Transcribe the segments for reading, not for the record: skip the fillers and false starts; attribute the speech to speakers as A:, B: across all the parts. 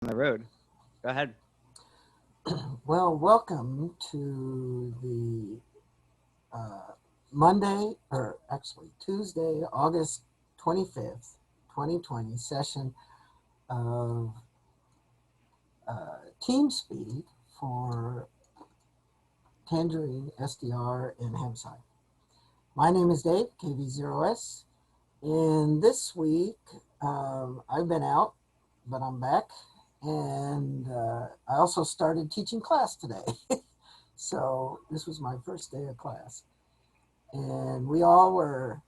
A: on the road. Go ahead.
B: Well, welcome to the Monday, or actually Tuesday, August 25th, 2020 session of TeamSpeak for Tangerine, SDR, and Hempside. My name is Dave, KV0S, and this week I've been out, but I'm back, and I also started teaching class today. So this was my first day of class. And we all were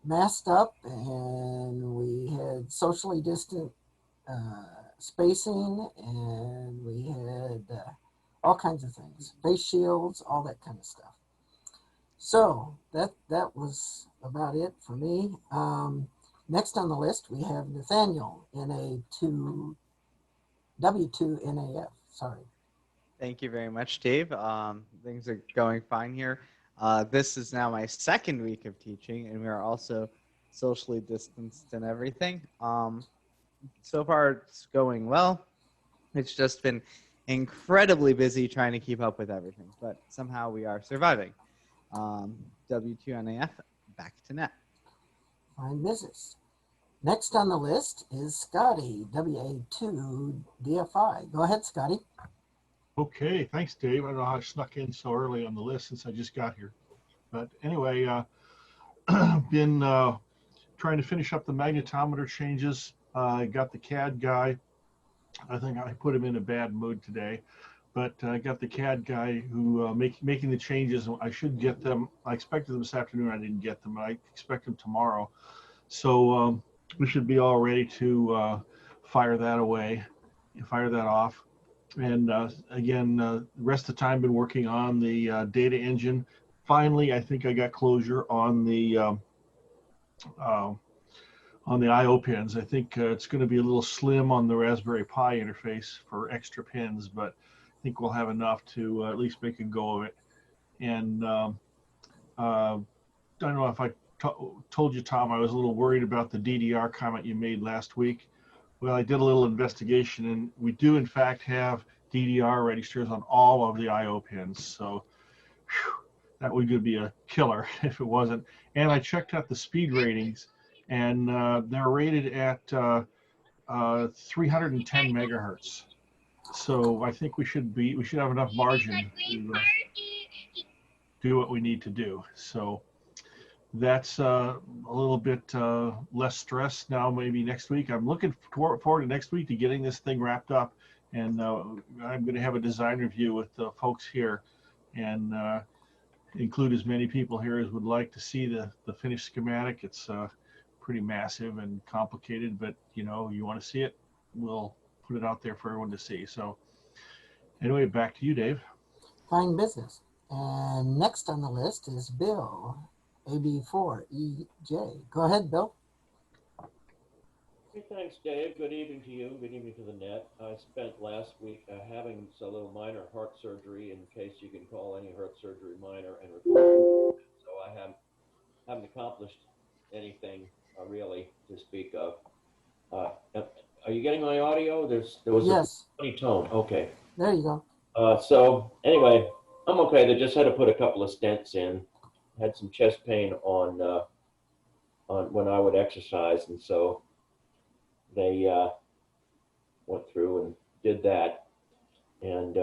B: masked up and we had socially distant spacing, and we had all kinds of things, face shields, all that kind of stuff. So that was about it for me. Next on the list, we have Nathaniel, W2NAF, sorry.
A: Thank you very much, Dave. Things are going fine here. This is now my second week of teaching, and we are also socially distanced and everything. So far, it's going well. It's just been incredibly busy trying to keep up with everything, but somehow we are surviving. W2NAF, back to net.
B: Fine business. Next on the list is Scotty, WA2DFI. Go ahead, Scotty.
C: Okay, thanks, Dave. I don't know how I snuck in so early on the list since I just got here. But anyway, been trying to finish up the magnetometer changes. I got the CAD guy. I think I put him in a bad mood today, but I got the CAD guy who making the changes. I should get them. I expected them this afternoon. I didn't get them. I expect them tomorrow. So we should be all ready to fire that off. And again, the rest of the time been working on the data engine. Finally, I think I got closure on the I/O pins. I think it's going to be a little slim on the Raspberry Pi interface for extra pins, but I think we'll have enough to at least make a go of it. And I don't know if I told you, Tom, I was a little worried about the DDR comment you made last week. Well, I did a little investigation, and we do, in fact, have DDR registers on all of the I/O pins. So that would be a killer if it wasn't. And I checked out the speed ratings, and they're rated at 310 megahertz. So I think we should have enough margin to do what we need to do. So that's a little bit less stress now. Maybe next week. I'm looking forward to next week to getting this thing wrapped up, and I'm going to have a design review with the folks here, and include as many people here as would like to see the finished schematic. It's pretty massive and complicated, but you want to see it, we'll put it out there for everyone to see. So anyway, back to you, Dave.
B: Fine business. And next on the list is Bill, AB4EJ. Go ahead, Bill.
D: Hey, thanks, Dave. Good evening to you. Good evening to the net. I spent last week having a little minor heart surgery, in case you can call any heart surgery minor, and recovering. So I haven't accomplished anything really to speak of. Are you getting my audio? There was
B: Yes.
D: a funny tone. Okay.
B: There you go.
D: So anyway, I'm okay. They just had to put a couple of stents in. Had some chest pain on when I would exercise, and so they went through and did that, and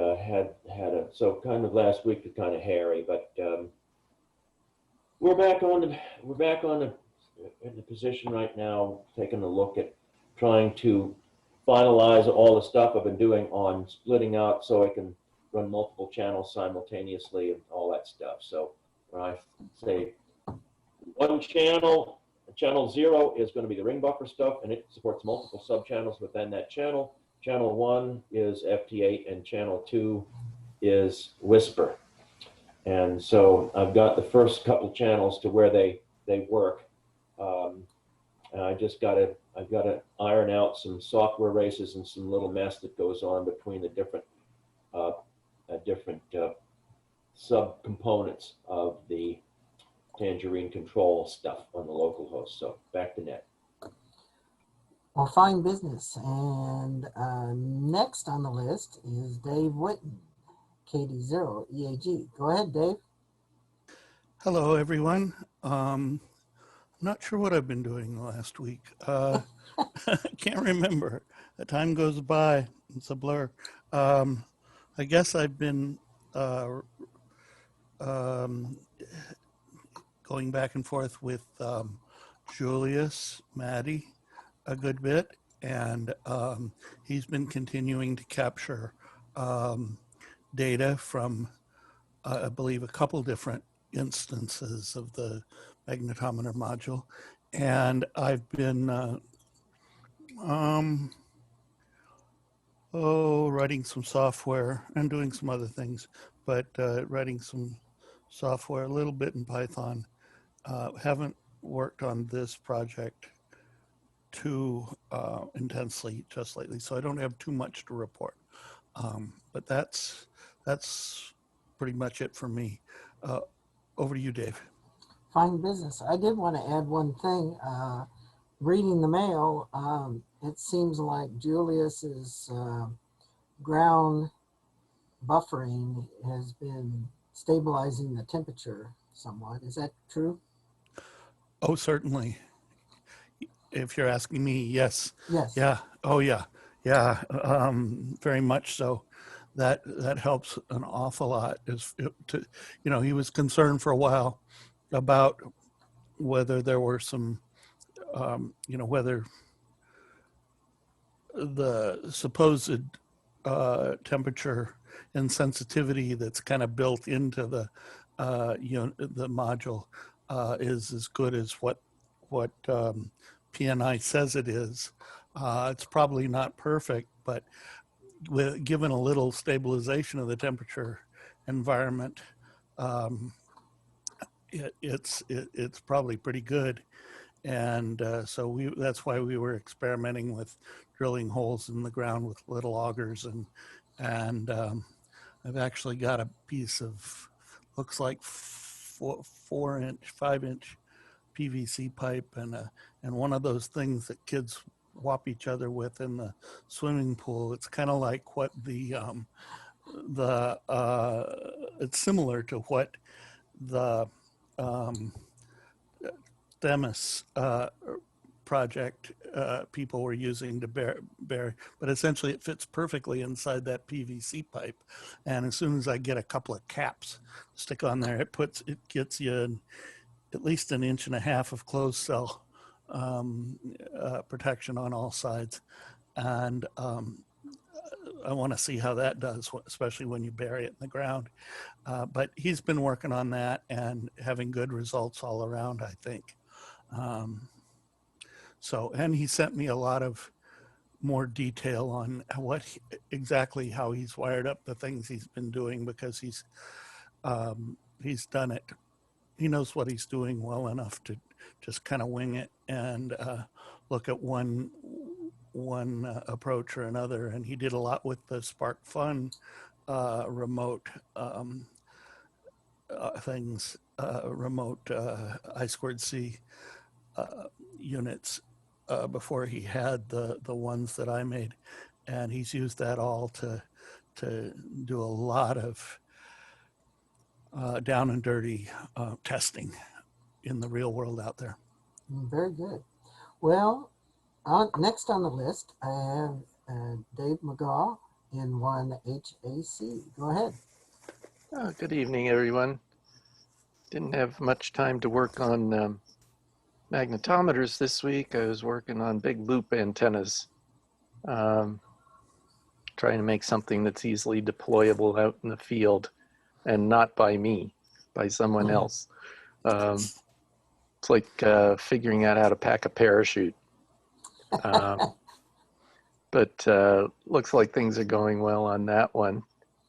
D: so kind of last week was kind of hairy, but we're back in the position right now, taking a look at trying to finalize all the stuff I've been doing on splitting out so I can run multiple channels simultaneously and all that stuff. So when I say one channel, channel 0 is going to be the ring buffer stuff, and it supports multiple sub-channels within that channel. Channel 1 is FT8, and channel 2 is Whisper. And so I've got the first couple channels to where they work. And I've got to iron out some software races and some little mess that goes on between the different sub-components of the Tangerine control stuff on the local host. So back to net.
B: Well, fine business. And next on the list is Dave Witten, KD0EAG. Go ahead, Dave.
E: Hello, everyone. I'm not sure what I've been doing the last week. I can't remember. The time goes by. It's a blur. I guess I've been going back and forth with Julius, Maddie, a good bit, and he's been continuing to capture data from, I believe, a couple different instances of the magnetometer module, and I've been writing some software and doing some other things, but writing some software, a little bit in Python. Haven't worked on this project too intensely just lately, so I don't have too much to report. But that's pretty much it for me. Over to you, Dave.
B: Fine business. I did want to add one thing. Reading the mail, it seems like Julius's ground buffering has been stabilizing the temperature somewhat. Is that true?
E: Oh, certainly. If you're asking me, yes.
B: Yes.
E: Yeah. Oh, yeah. Yeah. Very much so. That helps an awful lot. He was concerned for a while about whether there were some, whether the supposed temperature and sensitivity that's kind of built into the the module is as good as what PNI says it is. It's probably not perfect, but given a little stabilization of the temperature environment, it's probably pretty good. And so that's why we were experimenting with drilling holes in the ground with little augers, and I've actually got a piece of, looks like 5-inch PVC pipe, and one of those things that kids whop each other with in the swimming pool. It's kind of like what it's similar to what the Themis project people were using to bury, but essentially it fits perfectly inside that PVC pipe. And as soon as I get a couple of caps stick on there, it gets you at least 1.5 inches of closed cell protection on all sides. And I want to see how that does, especially when you bury it in the ground. But he's been working on that and having good results all around, I think. And he sent me a lot of more detail on exactly how he's wired up the things he's been doing, because he's done it. He knows what he's doing well enough to just kind of wing it and look at one approach or another. And he did a lot with the Spark Fun remote things, remote I2C units before he had the ones that I made, and he's used that all to do a lot of down and dirty testing in the real world out there.
B: Very good. Well, next on the list, I have Dave McGaw in N1HAC. Go ahead.
F: Good evening, everyone. Didn't have much time to work on magnetometers this week. I was working on big loop antennas, trying to make something that's easily deployable out in the field, and not by me, by someone else. It's like figuring out how to pack a parachute. But looks like things are going well on that one.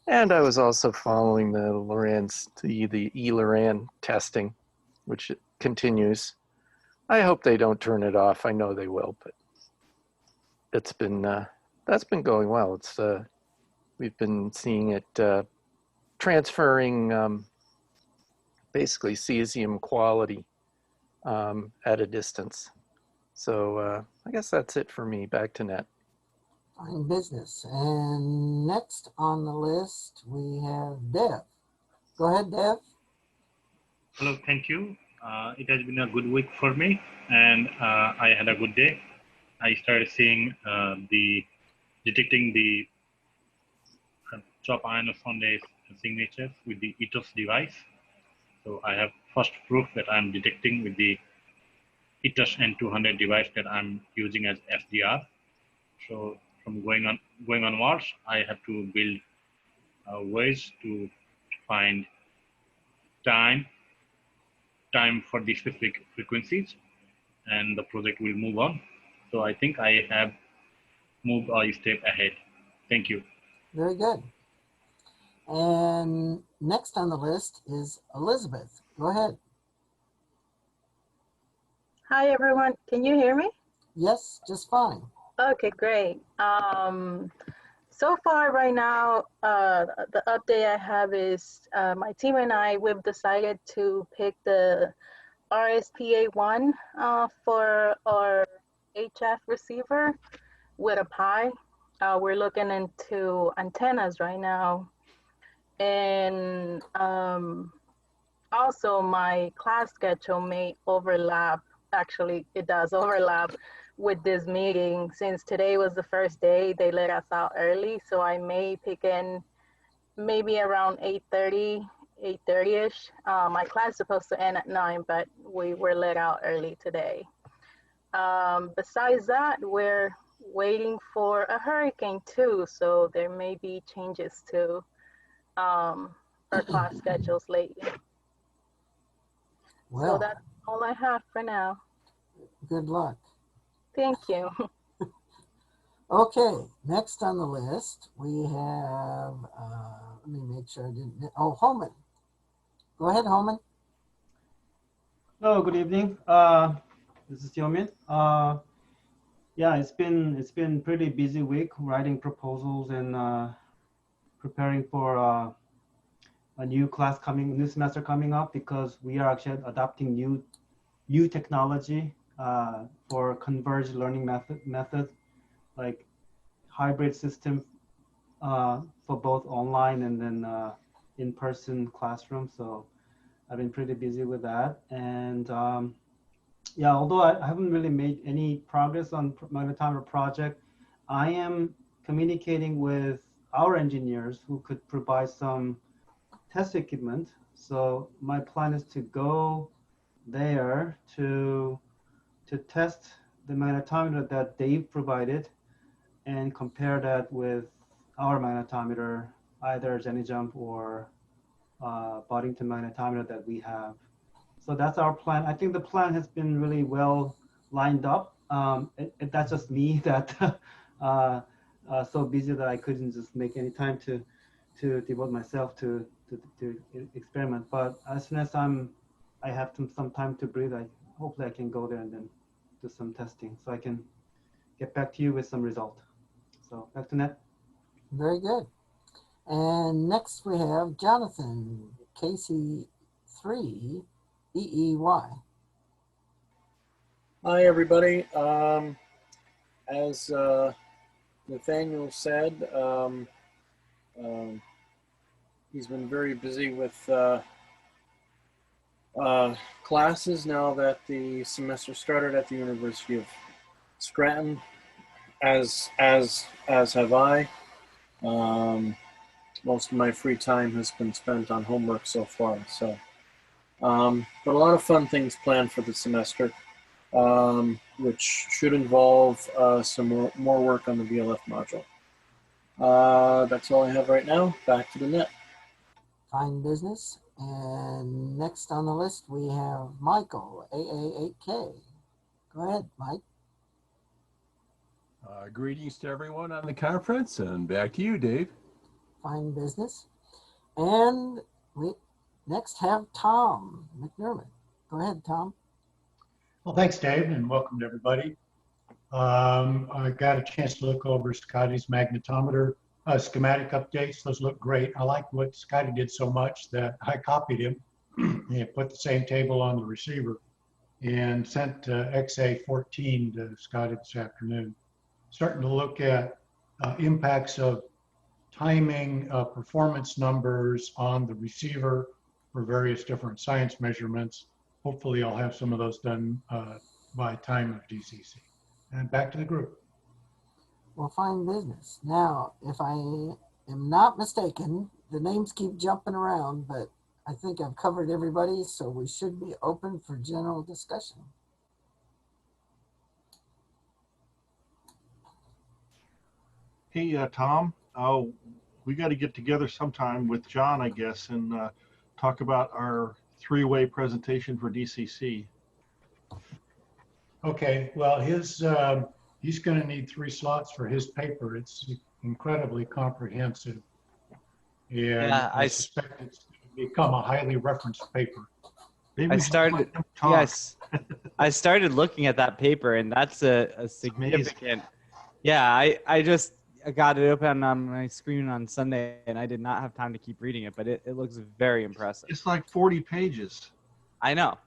F: And I was also following the eLORAN testing, which continues. I hope they don't turn it off. I know they will, but it's been that's been going well. It's we've been seeing it transferring basically cesium quality at a distance. So I guess that's it for me. Back to Net.
B: Fine business. And next on the list, we have Dev. Go ahead, Dev.
G: Hello, thank you. It has been a good week for me, and I had a good day. I started seeing detecting the drop ion Sunday signatures with the ETOS device. So I have first proof that I'm detecting with the ETOS N200 device that I'm using as SDR. So from going onwards, I have to build ways to find time for the specific frequencies, and the project will move on. So I think I have moved a step ahead. Thank you.
B: Very good. And next on the list is Elizabeth. Go ahead.
H: Hi, everyone. Can you hear me?
B: Yes, just fine.
H: Okay, great. So far right now, the update I have is my team and I, we've decided to pick the RSPA1 for our HF receiver with a Pi. We're looking into antennas right now. And also my class schedule may overlap. Actually, it does overlap with this meeting. Since today was the first day, they let us out early. So I may pick in maybe around 8:30-ish. My class is supposed to end at 9, but we were let out early today. Besides that, we're waiting for a hurricane too. So there may be changes to our class schedules lately.
B: Well,
H: So that's all I have for now.
B: good luck.
H: Thank you.
B: Okay, next on the list, we have, let me make sure I didn't, oh, Holman. Go ahead, Holman.
I: Hello, good evening. This is Yomin. Yeah, it's been pretty busy week writing proposals and preparing for a new semester coming up, because we are actually adopting new technology for converged learning methods, like hybrid system for both online and then in-person classroom. So I've been pretty busy with that. And yeah, although I haven't really made any progress on magnetometer project, I am communicating with our engineers who could provide some test equipment. So my plan is to go there to test the magnetometer that Dave provided and compare that with our magnetometer, either JennyJump or Boddington magnetometer that we have. So that's our plan. I think the plan has been really well lined up. That's just me that so busy that I couldn't just make any time to devote myself to experiment. But as soon as I have some time to breathe, hopefully I can go there and then do some testing, so I can get back to you with some result. So back to Net.
B: Very good. And next we have Jonathan, KC3EEY.
J: Hi, everybody. As Nathaniel said, he's been very busy with classes now that the semester started at the University of Scranton, as have I. Most of my free time has been spent on homework so far. So, but a lot of fun things planned for the semester, which should involve some more work on the VLF module. That's all I have right now. Back to the Net.
B: Fine business. And next on the list, we have Michael, AA8K. Go ahead, Mike.
K: Greetings to everyone on the conference, and back to you, Dave.
B: Fine business. And we next have Tom McDermott. Go ahead, Tom.
L: Well, thanks, Dave, and welcome to everybody. I got a chance to look over Scotty's magnetometer schematic updates. Those look great. I like what Scotty did so much that I copied him and put the same table on the receiver. and sent XA14 to Scotty this afternoon. Starting to look at impacts of timing, performance numbers on the receiver for various different science measurements. Hopefully I'll have some of those done by time of DCC. And back to the group.
B: Well, fine business. Now, if I am not mistaken, the names keep jumping around, but I think I've covered everybody, so we should be open for general discussion.
C: Hey, Tom, we got to get together sometime with John, I guess, and talk about our three-way presentation for DCC.
L: Okay, well, he's going to need 3 slots for his paper. It's incredibly comprehensive. And
A: Yeah,
L: I suspect it's going to become a highly referenced paper.
C: Maybe
A: I
C: we should
A: started.
C: let him talk.
A: Yes, I started looking at that paper, and that's a significant. Yeah, I just got it open on my screen on Sunday, and I did not have time to keep reading it, but it looks very impressive.
C: It's like 40 pages.
A: I know.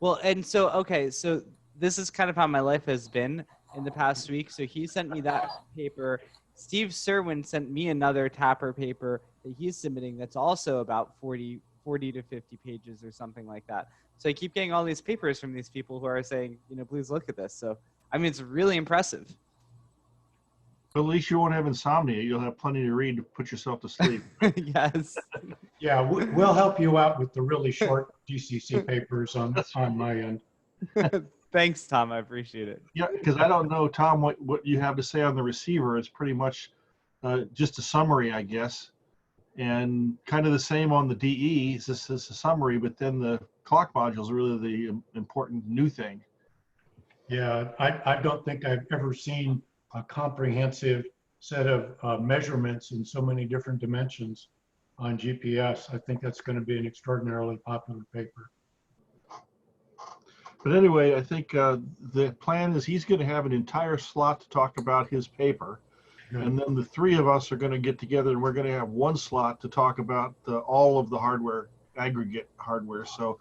A: Well, and so, okay, so this is kind of how my life has been in the past week. So he sent me that paper. Steve Serwin sent me another Tapper paper that he's submitting that's also about 40 to 50 pages or something like that. So I keep getting all these papers from these people who are saying, please look at this. So, I mean, it's really impressive.
C: But at least you won't have insomnia. You'll have plenty to read to put yourself to sleep.
A: Yes.
L: Yeah, we'll help you out with the really short DCC papers on my end.
A: Thanks, Tom. I appreciate it.
C: Yeah, because I don't know, Tom, what you have to say on the receiver. It's pretty much just a summary, I guess. And kind of the same on the DE. It's just a summary, but then the clock module is really the important new thing.
L: Yeah, I don't think I've ever seen a comprehensive set of measurements in so many different dimensions on GPS. I think that's going to be an extraordinarily popular paper.
C: But anyway, I think the plan is he's going to have an entire slot to talk about his paper.
L: Good.
C: And then the 3 of us are going to get together and we're going to have 1 slot to talk about all of the hardware, aggregate hardware. So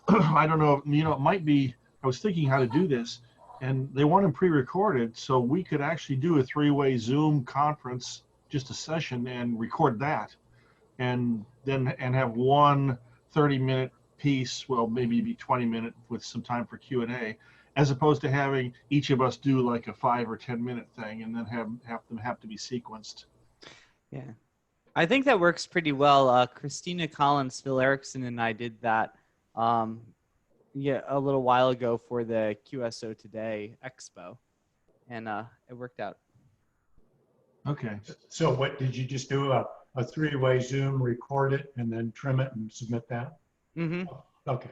C: I don't know, it might be, I was thinking how to do this, and they want them pre-recorded, so we could actually do a 3-way Zoom conference, just a session, and record that. And have 1 30-minute piece, well, maybe be 20-minute with some time for Q&A, as opposed to having each of us do like a 5 or 10-minute thing and then have to be sequenced.
A: Yeah, I think that works pretty well. Christina Collins, Phil Erickson, and I did that a little while ago for the QSO Today Expo, and it worked out.
C: Okay.
L: So what did you just do? A 3-way Zoom, record it, and then trim it and submit that?
A: Mm-hmm.
L: Okay.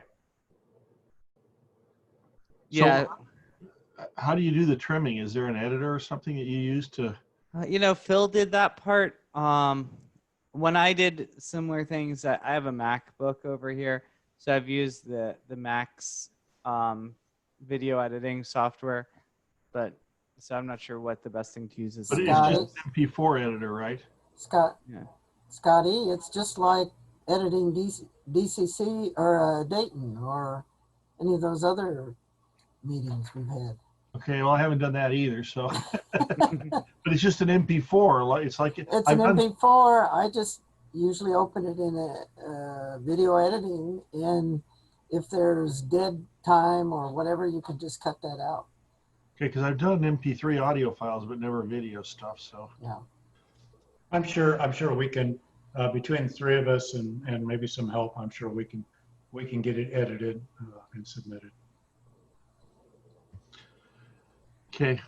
A: Yeah.
C: So, how do you do the trimming? Is there an editor or something that you use to?
A: Phil did that part. When I did similar things, I have a MacBook over here, so I've used the Mac's video editing software, so I'm not sure what the best thing to use is.
C: But it's just an MP4 editor, right?
B: Scotty, it's just like editing DCC or Dayton or any of those other meetings we've had.
C: Okay, well, I haven't done that either, so. But it's just an MP4. It's like
B: it's an MP4. I just usually open it in a video editing, and if there's dead time or whatever, you can just cut that out.
C: Okay, because I've done MP3 audio files, but never video stuff. So
B: yeah,
L: I'm sure we can between the 3 of us and maybe some help. I'm sure we can get it edited and submitted.
C: Okay.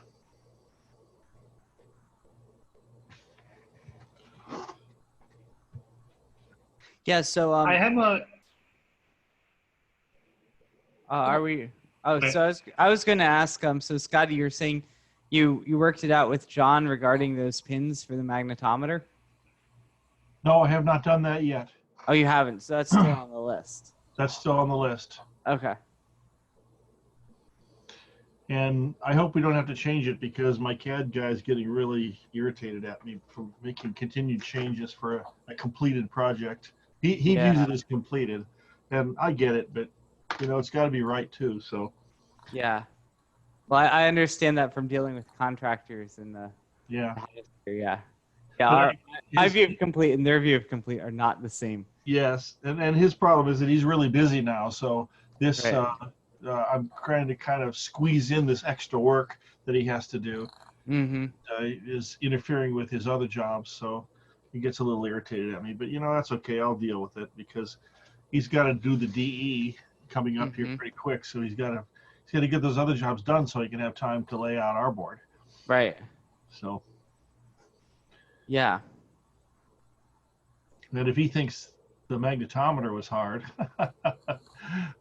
A: Yeah. So
G: I have a.
A: Are we? Oh, so I was going to ask. So Scotty, you're saying you worked it out with John regarding those pins for the magnetometer?
C: No, I have not done that yet.
A: Oh, you haven't. So that's still on the list.
C: That's still on the list.
A: Okay.
C: And I hope we don't have to change it because my CAD guy is getting really irritated at me for making continued changes for a completed project. He views it as completed, and I get it, but you know, it's got to be right too. So
A: Yeah. Well, I understand that from dealing with contractors in the
C: yeah.
A: yeah. Yeah,
C: But
A: my
C: his-
A: view of complete and their view of complete are not the same.
C: Yes, and his problem is that he's really busy now. So this
A: Right.
C: I'm trying to kind of squeeze in this extra work that he has to do.
A: Mm-hmm.
C: Is interfering with his other jobs, so he gets a little irritated at me. But you know, that's okay. I'll deal with it because he's got to do the DE coming up here pretty quick. So he's got to get those other jobs done so he can have time to lay out our board.
A: Right.
C: So
A: yeah.
C: And if he thinks the magnetometer was hard,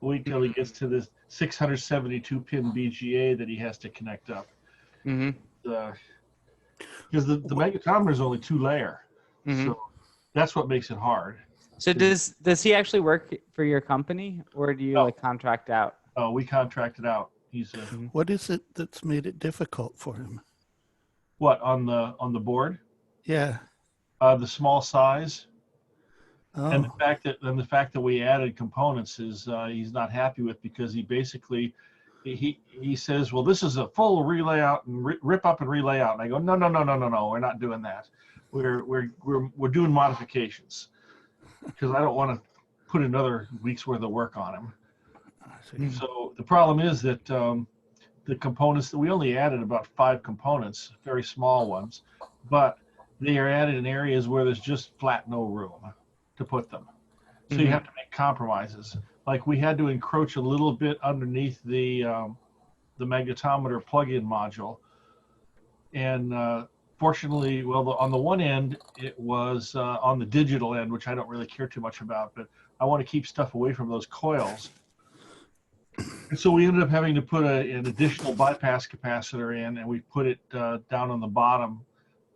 C: wait till he gets to this 672 pin BGA that he has to connect up.
A: Mm-hmm.
C: Because the magnetometer is only 2-layer, so that's what makes it hard.
A: So does he actually work for your company, or do you like contract out?
C: Oh, we contracted out. He's
E: What is it that's made it difficult for him?
C: What on the board?
E: Yeah.
C: The small size.
E: Oh.
C: And the fact that we added components is he's not happy with, because he basically he says, well, this is a full relay out and rip up and relay out. And I go, no, we're not doing that. We're doing modifications, because I don't want to put another week's worth of work on him. So the problem is that the components that we only added about 5 components, very small ones, but they are added in areas where there's just flat no room to put them. So you have to make compromises. Like we had to encroach a little bit underneath the magnetometer plug-in module. And fortunately, well, on the one end, it was on the digital end, which I don't really care too much about, but I want to keep stuff away from those coils. And so we ended up having to put an additional bypass capacitor in, and we put it down on the bottom.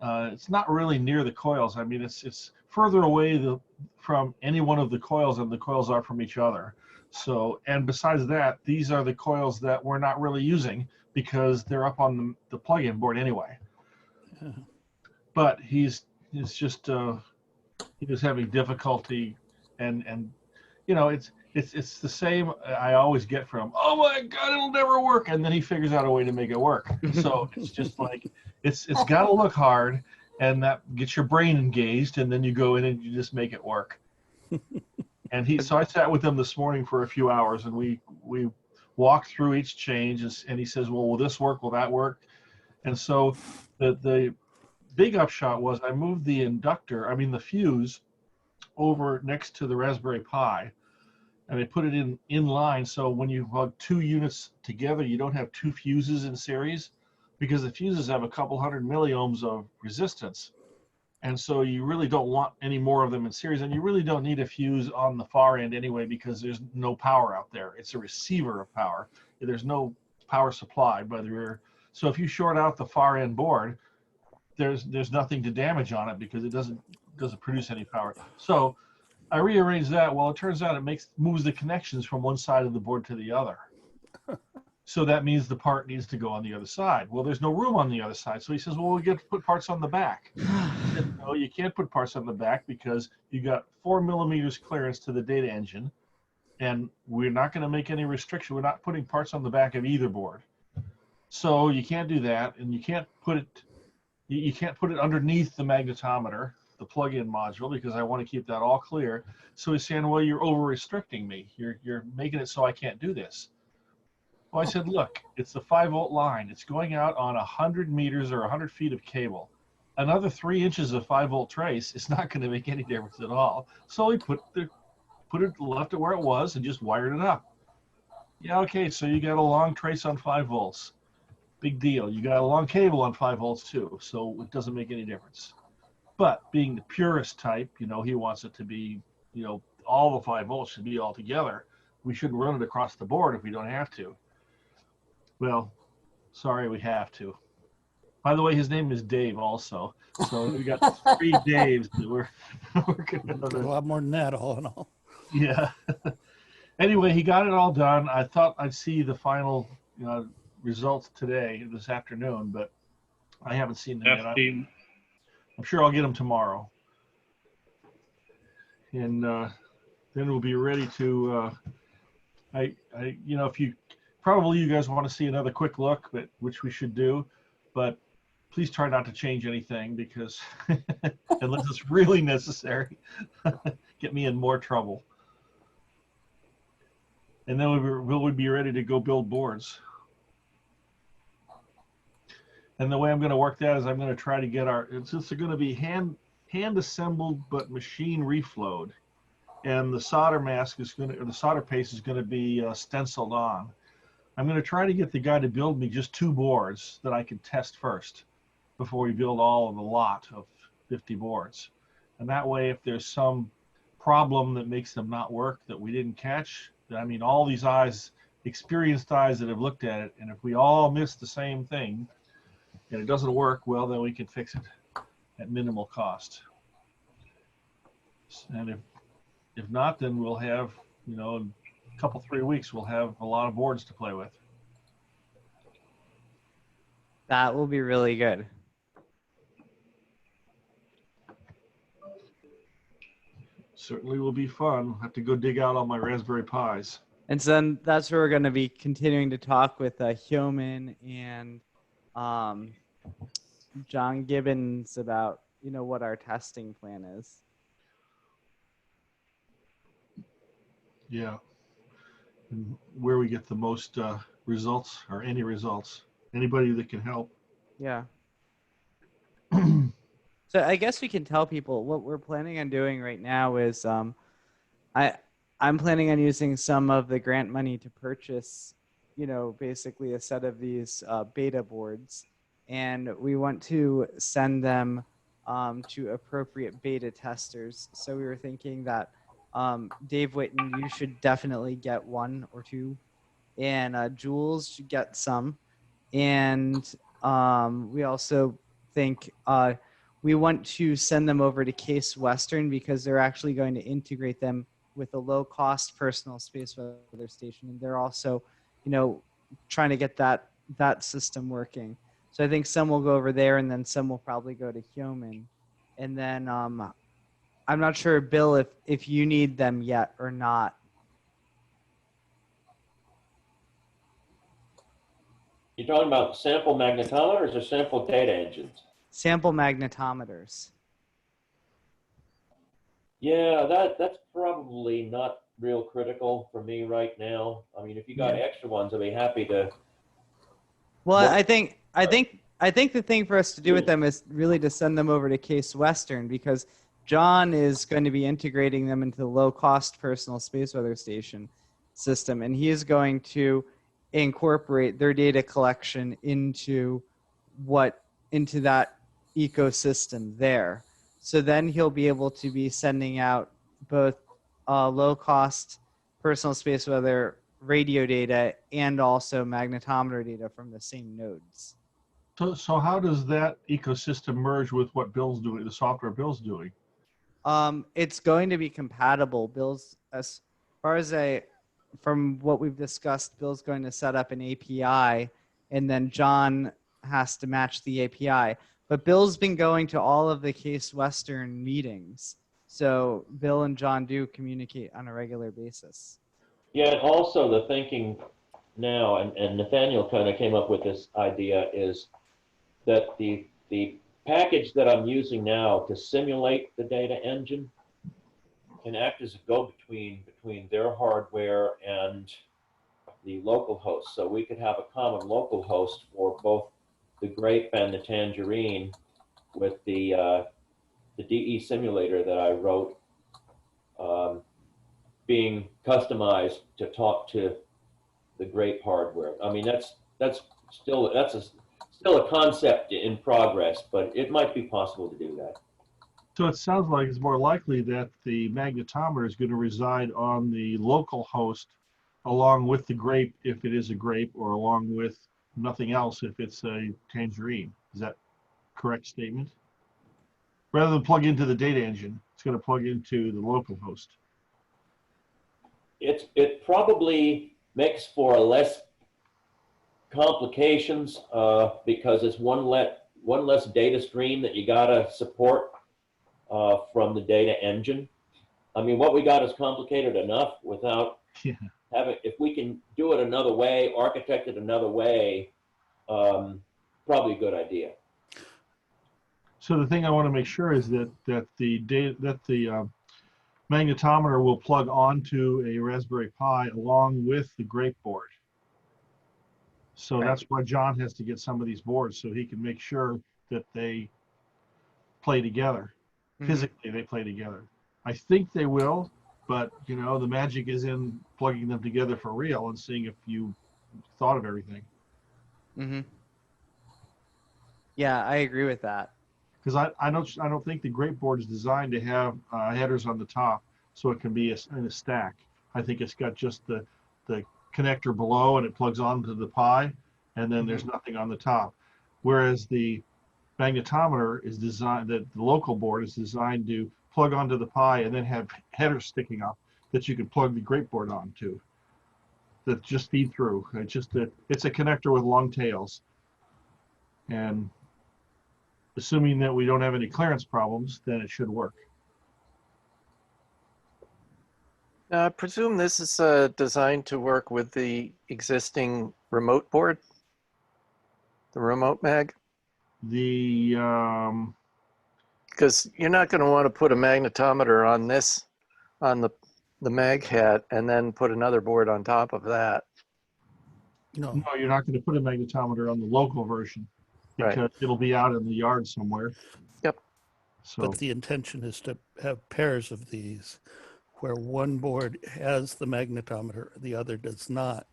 C: It's not really near the coils. I mean, it's further away from any one of the coils than the coils are from each other. So, and besides that, these are the coils that we're not really using because they're up on the plug-in board anyway. Yeah. But he's just he was having difficulty, and you know, it's the same I always get from, oh my God, it'll never work, and then he figures out a way to make it work. So it's just like it's got to look hard, and that gets your brain engaged, and then you go in and you just make it work. And so I sat with him this morning for a few hours, and we walked through each change, and he says, well, will this work? Will that work? And so the big upshot was I moved the fuse over next to the Raspberry Pi, and I put it in line. So when you plug 2 units together, you don't have 2 fuses in series, because the fuses have a couple hundred milliohms of resistance. And so you really don't want any more of them in series, and you really don't need a fuse on the far end anyway, because there's no power out there. It's a receiver of power. There's no power supply by the rear. So if you short out the far end board, there's nothing to damage on it, because it doesn't produce any power. So I rearranged that. Well, it turns out it moves the connections from one side of the board to the other. So that means the part needs to go on the other side. Well, there's no room on the other side. So he says, well, we get to put parts on the back. I said, no, you can't put parts on the back, because you got 4 millimeters clearance to the data engine, and we're not going to make any restriction. We're not putting parts on the back of either board. So you can't do that, and you can't put it underneath the magnetometer, the plug-in module, because I want to keep that all clear. So he's saying, well, you're over restricting me. You're making it so I can't do this. Well, I said, look, it's the 5-volt line. It's going out on 100 meters or 100 feet of cable. Another 3 inches of 5-volt trace is not going to make any difference at all. So he left it where it was and just wired it up. Yeah, okay, so you got a long trace on 5 volts. Big deal. You got a long cable on 5 volts too, so it doesn't make any difference. But being the purist type, you know, he wants it to be, you know, all the 5 volts should be all together. We shouldn't run it across the board if we don't have to. Well, sorry, we have to. By the way, his name is Dave also. So we got 3 Daves that we're working on.
E: A lot more than that, all in all.
C: Yeah. Anyway, he got it all done. I thought I'd see the final results this afternoon, but I haven't seen them yet. I'm sure I'll get them tomorrow. And then we'll be ready to you know, if you probably you guys want to see another quick look, but which we should do, but please try not to change anything because unless it's really necessary, get me in more trouble. And then we'll be ready to go build boards. And the way I'm going to work that is I'm going to try to get since they're going to be hand assembled but machine reflowed, and the solder mask is going to, or the solder paste is going to be stenciled on. I'm going to try to get the guy to build me just 2 boards that I can test first before we build all of the lot of 50 boards. And that way, if there's some problem that makes them not work that we didn't catch, I mean, all these eyes, experienced eyes that have looked at it, and if we all miss the same thing and it doesn't work, well, then we can fix it at minimal cost. And if not, then we'll have, you know, in a couple, 3 weeks, we'll have a lot of boards to play with.
A: That will be really good.
C: Certainly will be fun. I'll have to go dig out all my Raspberry Pis.
A: And so then that's where we're going to be continuing to talk with Hyomin and John Gibbons about, you know, what our testing plan is.
C: Yeah. And where we get the most results, or any results. Anybody that can help.
A: Yeah. So I guess we can tell people what we're planning on doing right now is I'm planning on using some of the grant money to purchase, you know, basically a set of these beta boards, and we want to send them to appropriate beta testers. So we were thinking that Dave Whitten, you should definitely get 1 or 2, and Jules should get some, and we also think we want to send them over to Case Western because they're actually going to integrate them with a low-cost personal space weather station, and they're also, you know, trying to get that system working. So I think some will go over there, and then some will probably go to Hyomin, and then I'm not sure, Bill, if you need them yet or not.
D: You're talking about sample magnetometers or sample data engines?
A: Sample magnetometers.
D: Yeah, that's probably not real critical for me right now. I mean, if you got extra ones, I'd be happy to.
A: Well, I think the thing for us to do with them is really to send them over to Case Western, because John is going to be integrating them into the low-cost personal space weather station system, and he is going to incorporate their data collection into that ecosystem there. So then he'll be able to be sending out both low-cost personal space weather radio data and also magnetometer data from the same nodes.
C: So how does that ecosystem merge with what Bill's doing, the software Bill's doing?
A: It's going to be compatible. Bill's, as far as from what we've discussed, Bill's going to set up an API, and then John has to match the API. But Bill's been going to all of the Case Western meetings, so Bill and John do communicate on a regular basis.
D: Yeah, and also the thinking now, and Nathaniel kind of came up with this idea, is that the package that I'm using now to simulate the data engine can act as a go-between between their hardware and the local host. So we could have a common local host for both the Grape and the Tangerine with the DE simulator that I wrote being customized to talk to the Grape hardware. I mean, that's still a concept in progress, but it might be possible to do that.
C: So it sounds like it's more likely that the magnetometer is going to reside on the local host along with the Grape, if it is a Grape, or along with nothing else if it's a Tangerine. Is that a correct statement? Rather than plug into the data engine, it's going to plug into the local host.
D: It probably makes for less complications because it's one less data stream that you gotta support from the data engine. I mean, what we got is complicated enough without if we can do it another way, architect it another way, probably a good idea.
C: So the thing I want to make sure is that the magnetometer will plug onto a Raspberry Pi along with the grape board. So
F: Right.
C: that's why John has to get some of these boards, so he can make sure that they play together. Physically, they play together. I think they will, but you know, the magic is in plugging them together for real and seeing if you thought of everything.
A: Yeah, I agree with that.
C: Because I don't think the grape board is designed to have headers on the top, so it can be in a stack. I think it's got just the connector below, and it plugs onto the Pi, and then there's nothing on the top. Whereas the magnetometer is designed, that the local board is designed to plug onto the Pi and then have headers sticking up that you can plug the grape board onto, that just feed through. It's a connector with long tails, and assuming that we don't have any clearance problems, then it should work.
F: Now, I presume this is designed to work with the existing remote board, the remote mag?
C: The
F: Because you're not going to want to put a magnetometer on this, on the mag hat, and then put another board on top of that.
C: no, you're not going to put a magnetometer on the local version, because it'll be out in the yard somewhere.
F: Yep.
C: So,
E: But the intention is to have pairs of these where one board has the magnetometer, the other does not.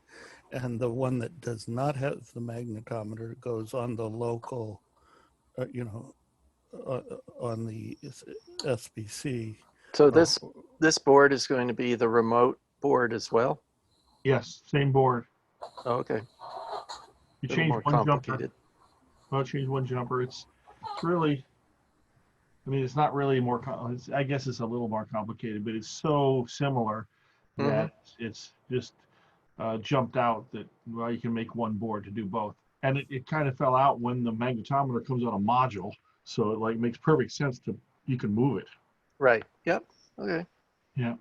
E: And the one that does not have the magnetometer goes on the local, on the SBC.
F: So this board is going to be the remote board as well?
C: yes, same board.
F: Oh, okay.
C: You
F: A little
C: change
F: more
C: one jumper.
F: complicated.
C: Well, change one jumper. It's really, I mean, it's not really more. I guess it's a little more complicated, but it's so similar that it's just jumped out that, well, you can make one board to do both. And it kind of fell out when the magnetometer comes on a module, so it like makes perfect sense to, you can move it.
F: Right. Yep. Okay.
C: Yeah.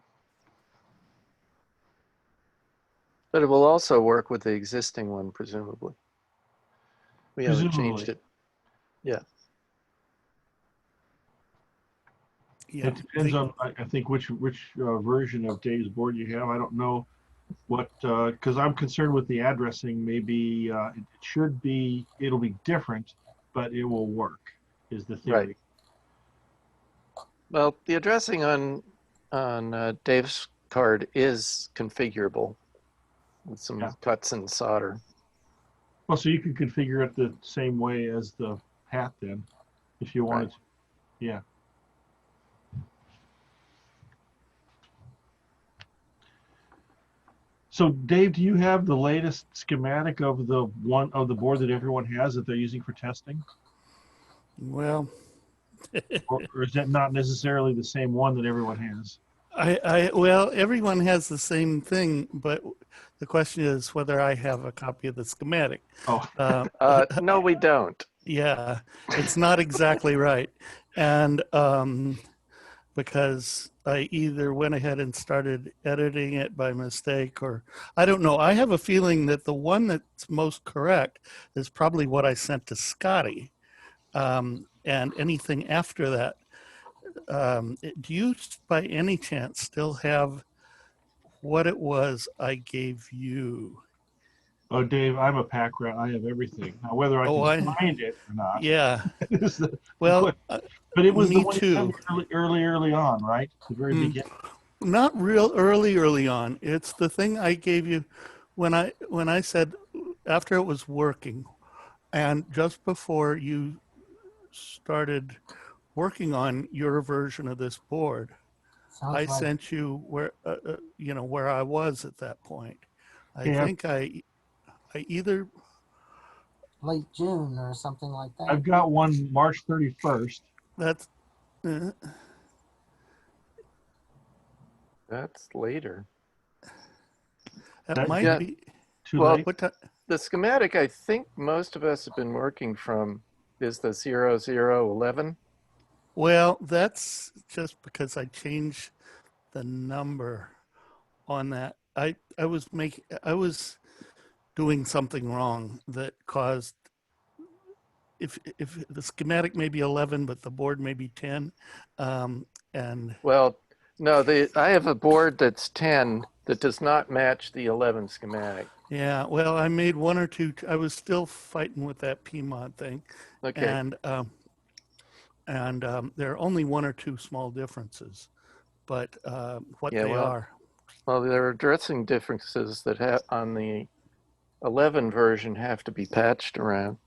F: But it will also work with the existing one, presumably. We haven't
C: Presumably.
F: changed it. Yeah.
C: It depends on, I think, which version of Dave's board you have. I don't know what, because I'm concerned with the addressing. Maybe it should be, it'll be different, but it will work, is the theory.
F: Right. Well, the addressing on Dave's card is configurable with some cuts and solder.
C: Well, so you can configure it the same way as the hat then, if you wanted to. Yeah. So Dave, do you have the latest schematic of the board that everyone has that they're using for testing?
E: Well,
C: or is that not necessarily the same one that everyone has?
E: Well, everyone has the same thing, but the question is whether I have a copy of the schematic.
C: Oh.
F: No, we don't.
E: Yeah, it's not exactly right. And because I either went ahead and started editing it by mistake, or I don't know. I have a feeling that the one that's most correct is probably what I sent to Scotty. And anything after that, do you by any chance still have what it was I gave you?
C: Oh, Dave, I'm a pack rat. I have everything. Now, whether I can find it or not.
E: Yeah.
C: Well, but it was
E: me
C: the one
E: too.
C: Early on, right? The very beginning.
E: Not real early on. It's the thing I gave you when I said after it was working, and just before you started working on your version of this board. I sent you where where I was at that point. I think I either
B: late June or something like that.
C: I've got one March 31st.
E: That's
F: later.
E: That might be
C: too late.
F: The schematic I think most of us have been working from is the 0011.
E: Well, that's just because I changed the number on that I was doing something wrong that caused, if the schematic may be 11, but the board may be 10, and
F: Well, no, I have a board that's 10 that does not match the 11 schematic.
E: yeah, well, I made one or two. I was still fighting with that PMOD thing,
F: Okay.
E: and there are only one or two small differences, but what
F: Yeah,
E: they
F: well,
E: are.
F: Well, there are dressing differences that on the 11 version have to be patched around.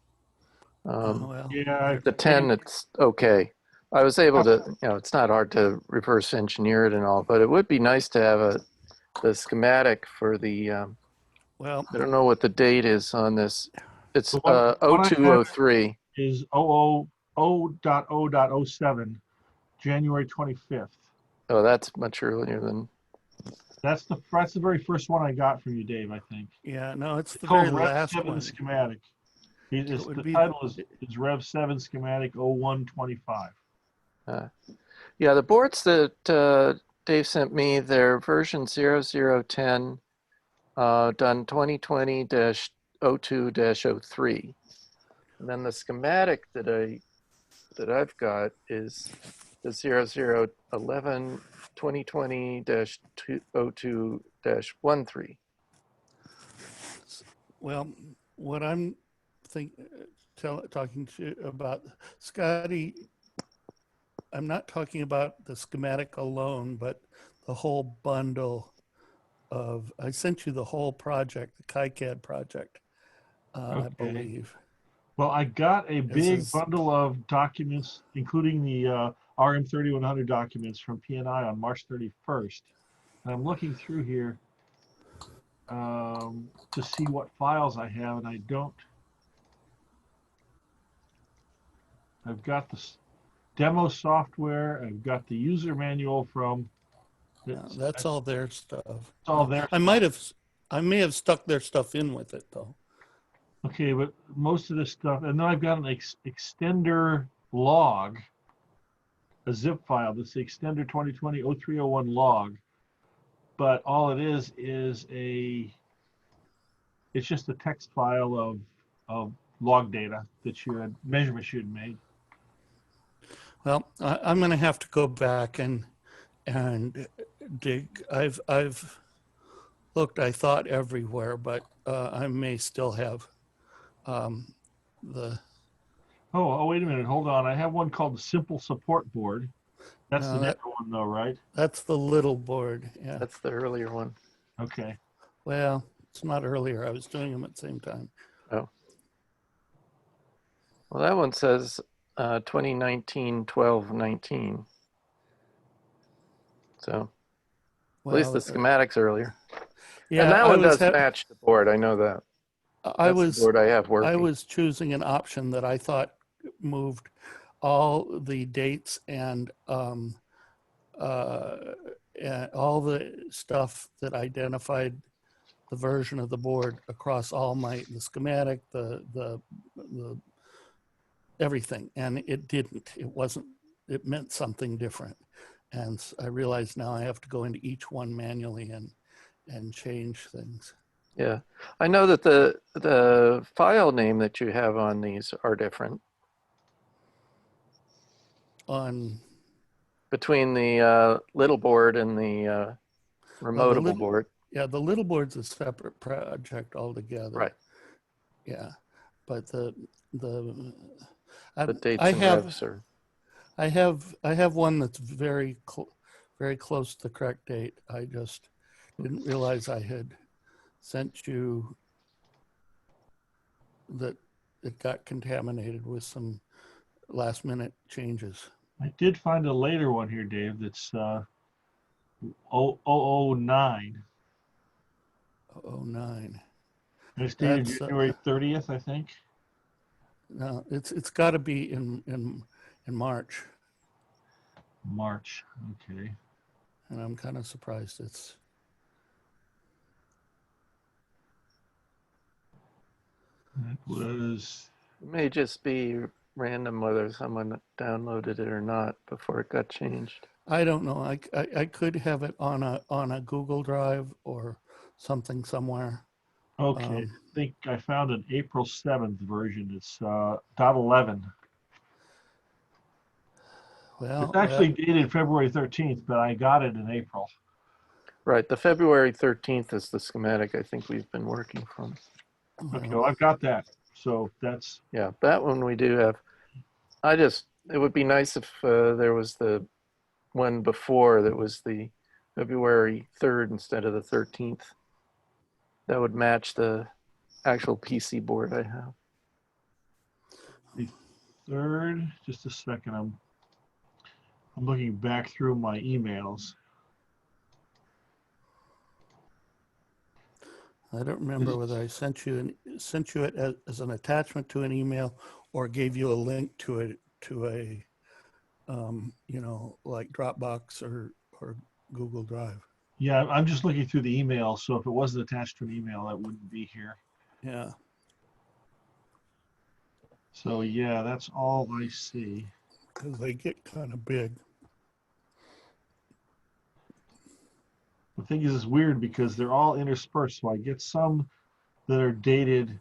E: Well,
C: Yeah,
F: The 10, it's okay. I was able to, it's not hard to reverse engineer it and all, but it would be nice to have the schematic for the,
E: well,
F: I don't know what the date is on this. It's
C: what I have
F: 0203.
C: is 0.0.0.07, January 25th.
F: Oh, that's much earlier than.
C: That's the very first one I got from you, Dave, I think.
E: yeah, no, it's the
C: Called
E: very
C: Rev
E: last
C: 7
E: one.
C: schematic.
E: It would
C: The
E: be
C: title is Rev 7 schematic 0125.
F: Yeah, the boards that Dave sent me, they're version 0010, done 2020-02-03. And then the schematic that I've got is the 0011 2020-02-13.
E: Well, what I'm talking to about, Scotty, I'm not talking about the schematic alone, but the whole bundle of, I sent you the whole project, the KiCad project, I believe.
C: Well, I got a big bundle of documents, including the RM3100 documents from P&I on March 31st. And I'm looking through here to see what files I have, and I don't. I've got the demo software. I've got the user manual from.
E: That's all their stuff.
C: It's all their
E: I may have stuck their stuff in with it though.
C: Okay, but most of this stuff, and then I've got an extender log, a zip file. That's the extender 2020-0301 log. But all it is it's just a text file of log data that you had, measurements you had made.
E: Well, I'm going to have to go back and dig. I've looked, I thought, everywhere, but I may still have the.
C: Oh, wait a minute. Hold on. I have one called the Simple Support Board. That's the next one, though, right?
E: That's the little board. Yeah.
F: That's the earlier one.
C: Okay.
E: Well, it's not earlier. I was doing them at the same time.
F: Oh. Well, that one says 2019-12-19. So at least the schematic's earlier. Yeah, and that one does match the board. I know that. That's the board I have working.
E: I was choosing an option that I thought moved all the dates and all the stuff that identified the version of the board across all the schematic, the everything, and it didn't. It meant something different, and I realize now I have to go into each one manually and change things.
F: Yeah, I know that the file name that you have on these are different. Between the little board and the remotable board.
E: Yeah, the little board's a separate project altogether.
F: Right.
E: Yeah, but the
F: dates and revs are.
E: I have one that's very close to the correct date. I just didn't realize I had sent you that it got contaminated with some last minute changes.
C: I did find a later one here, Dave, that's 009.
E: 09.
C: It's dated January 30th, I think.
E: No, it's got to be in March.
C: March, okay.
E: And I'm kind of surprised it's.
C: That was.
F: It may just be random whether someone downloaded it or not before it got changed.
E: I don't know. I could have it on a Google Drive or something somewhere.
C: Okay, I think I found an April 7th version. It's .11.
E: Well,
C: It's actually dated February 13th, but I got it in April.
F: Right, the February 13th is the schematic I think we've been working from.
C: Okay, well, I've got that. So that's...
F: Yeah, that one we do have. It would be nice if there was the one before that was the February 3rd instead of the 13th. That would match the actual PC board I have.
C: The 3rd, just a second. I'm looking back through my emails.
E: I don't remember whether I sent you it as an attachment to an email or gave you a link to it to a you know, like Dropbox or Google Drive.
C: Yeah, I'm just looking through the email. So if it wasn't attached to an email, that wouldn't be here.
E: Yeah.
C: So yeah, that's all I see.
E: Because they get kind of big.
C: The thing is, it's weird because they're all interspersed. So I get some that are dated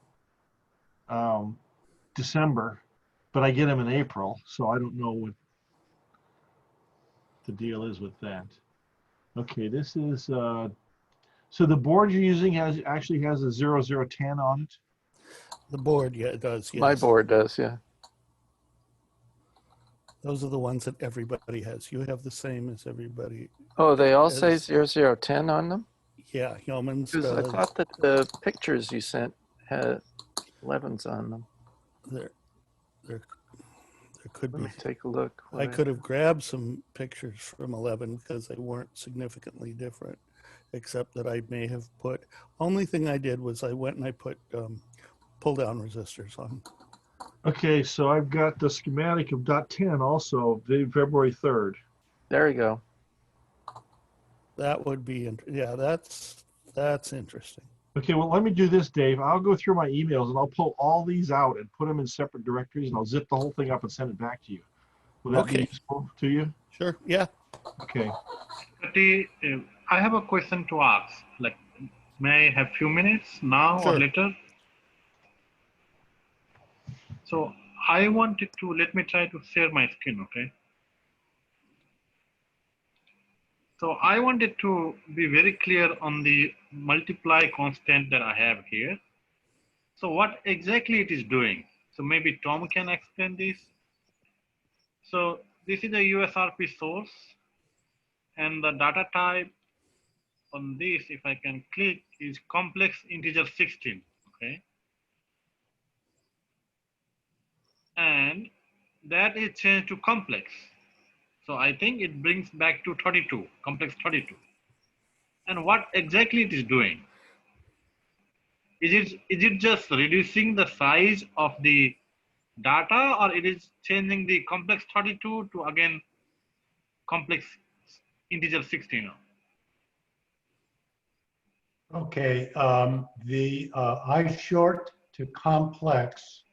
C: December, but I get them in April. So I don't know what the deal is with that. Okay, this is, so the board you're using actually has a 0010 on it?
E: The board, yeah, it does. Yes.
F: My board does, yeah.
E: Those are the ones that everybody has. You have the same as everybody.
F: Oh, they all say 0010 on them?
E: Yeah, Yeoman's
F: I
E: does.
F: thought that the pictures you sent had 11s on them.
E: There could
F: Let
E: be.
F: me take a look.
E: I could have grabbed some pictures from 11 because they weren't significantly different, except that I may have put, only thing I did was I went and I put pull down resistors on.
C: Okay, so I've got the schematic of .10 also, dated February 3rd.
F: There you go.
E: That would be, yeah, that's interesting.
C: Okay, well, let me do this, Dave. I'll go through my emails and I'll pull all these out and put them in separate directories and I'll zip the whole thing up and send it back to you. Will that be useful to you?
E: Sure, yeah.
C: Okay.
G: I have a question to ask. Like, may I have few minutes now or later? So I wanted to, let me try to share my screen, okay? So I wanted to be very clear on the multiply constant that I have here. So what exactly it is doing? So maybe Tom can explain this. So this is a USRP source and the data type on this, if I can click, is complex integer 16, okay? And that is changed to complex. So I think it brings back to 32, complex 32. And what exactly it is doing? Is it just reducing the size of the data, or it is changing the complex 32 to again complex integer 16?
L: Okay, the I short to complex,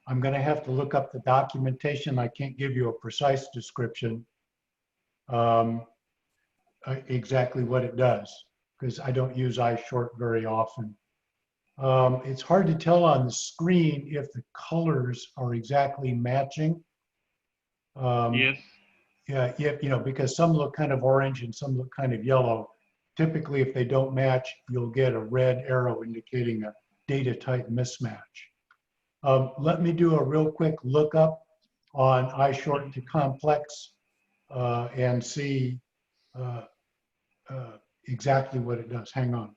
L: I'm going to have to look up the documentation. I can't give you a precise description exactly what it does because I don't use I short very often. It's hard to tell on the screen if the colors are exactly matching.
G: Yes.
L: Yeah, you know, because some look kind of orange and some look kind of yellow. Typically, if they don't match, you'll get a red arrow indicating a data type mismatch. Let me do a real quick lookup on I short to complex and see exactly what it does. Hang on.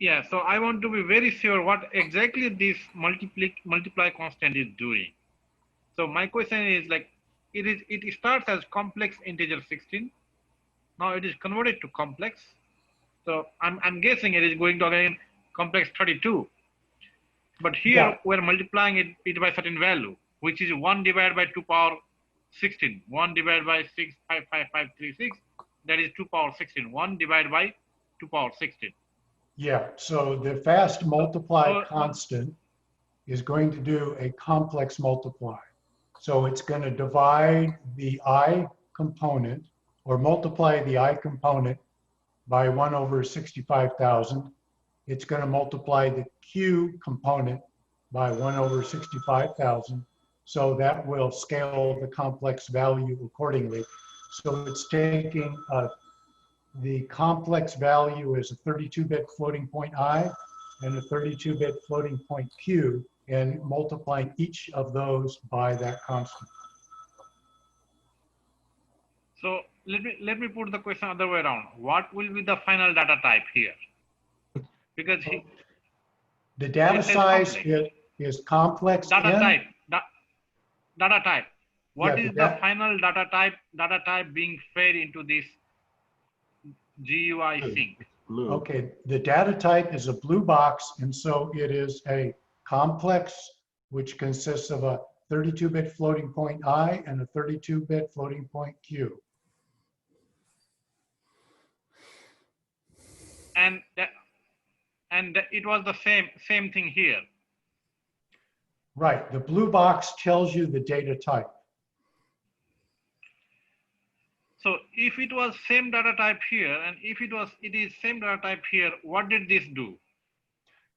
G: Yeah, so I want to be very sure what exactly this multiply constant is doing. So my question is like, it starts as complex integer 16. Now it is converted to complex. So I'm guessing it is going to again complex 32. But here we're multiplying it by certain value, which is 1 divided by 2 power 16. 1 divided by 65556. That is 2 power 16. 1 divided by 2 power 16.
L: Yeah, so the fast multiply constant is going to do a complex multiply. So it's going to divide the I component or multiply the I component by 1 over 65,000. It's going to multiply the Q component by 1 over 65,000. So that will scale the complex value accordingly. So it's taking the complex value is a 32-bit floating point I and a 32-bit floating point Q, and multiplying each of those by that constant.
G: So let me put the question other way around. What will be the final data type here? Because
L: the data size is complex
G: data
L: N.
G: type. Data type. What
L: Yeah,
G: is the final data type being fed into this GUI sync?
K: Blue.
L: Okay, the data type is a blue box, and so it is a complex, which consists of a 32-bit floating point I and a 32-bit floating point Q.
G: And it was the same thing here.
L: Right, the blue box tells you the data type.
G: So if it was same data type here, and if it is same data type here, what did this do?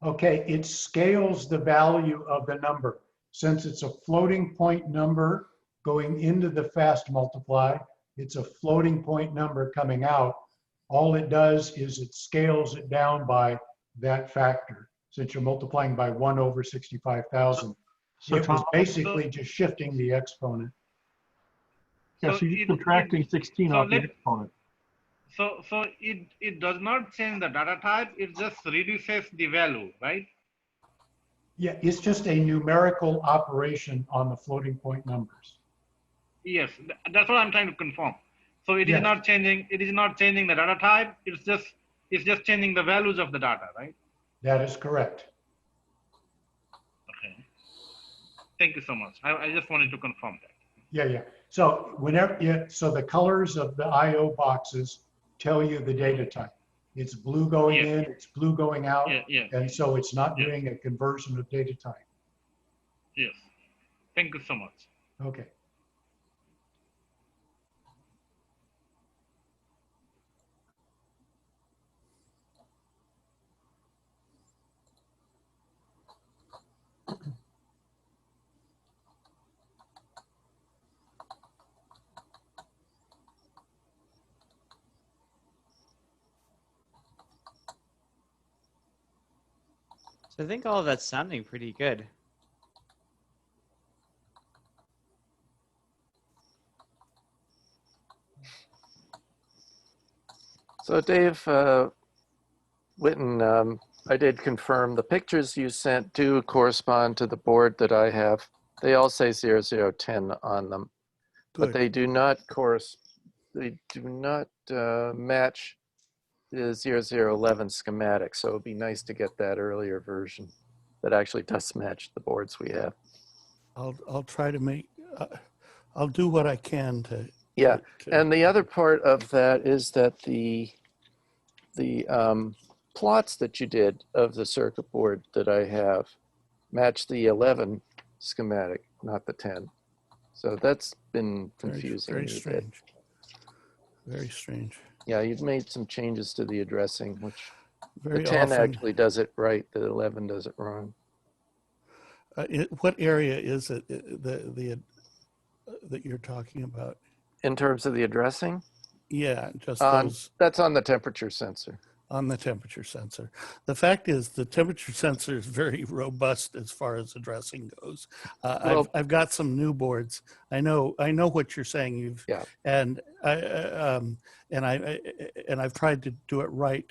L: Okay, it scales the value of the number. Since it's a floating point number going into the fast multiply, it's a floating point number coming out. All it does is it scales it down by that factor, since you're multiplying by 1 over 65,000.
C: So
L: It was
C: Tom,
L: basically just shifting the exponent.
C: yeah, so you're subtracting 16 off the exponent.
G: So it does not change the data type, it just reduces the value, right?
L: Yeah, it's just a numerical operation on the floating point numbers.
G: Yes, that's what I'm trying to confirm. So it is
L: Yes.
G: not changing the data type, it's just changing the values of the data, right?
L: That is correct.
G: Okay. Thank you so much. I just wanted to confirm that.
L: Yeah. So so the colors of the IO boxes tell you the data type. It's blue going in, it's blue going out, and so it's not doing a conversion of data type.
G: Yes. Thank you so much.
L: Okay.
A: So I think all of that's sounding pretty good.
F: So Dave Witten, I did confirm the pictures you sent do correspond to the board that I have. They all say 0010 on them, but they do not match the 0011 schematic. So it'd be nice to get that earlier version that actually does match the boards we have.
E: I'll try to make, I'll do what I can to.
F: Yeah, and the other part of that is that the plots that you did of the circuit board that I have match the 11 schematic, not the 10. So that's been confusing.
E: Very strange. Very strange.
F: Yeah, you've made some changes to the addressing, which
E: Very
F: the 10
E: often,
F: actually does it right, the 11 does it wrong.
E: What area is it that you're talking about?
F: In terms of the addressing?
E: Yeah, just those.
F: That's on the temperature sensor.
E: On the temperature sensor. The fact is the temperature sensor is very robust as far as addressing goes. I've got some new boards. I know what you're saying. And I've tried to do it right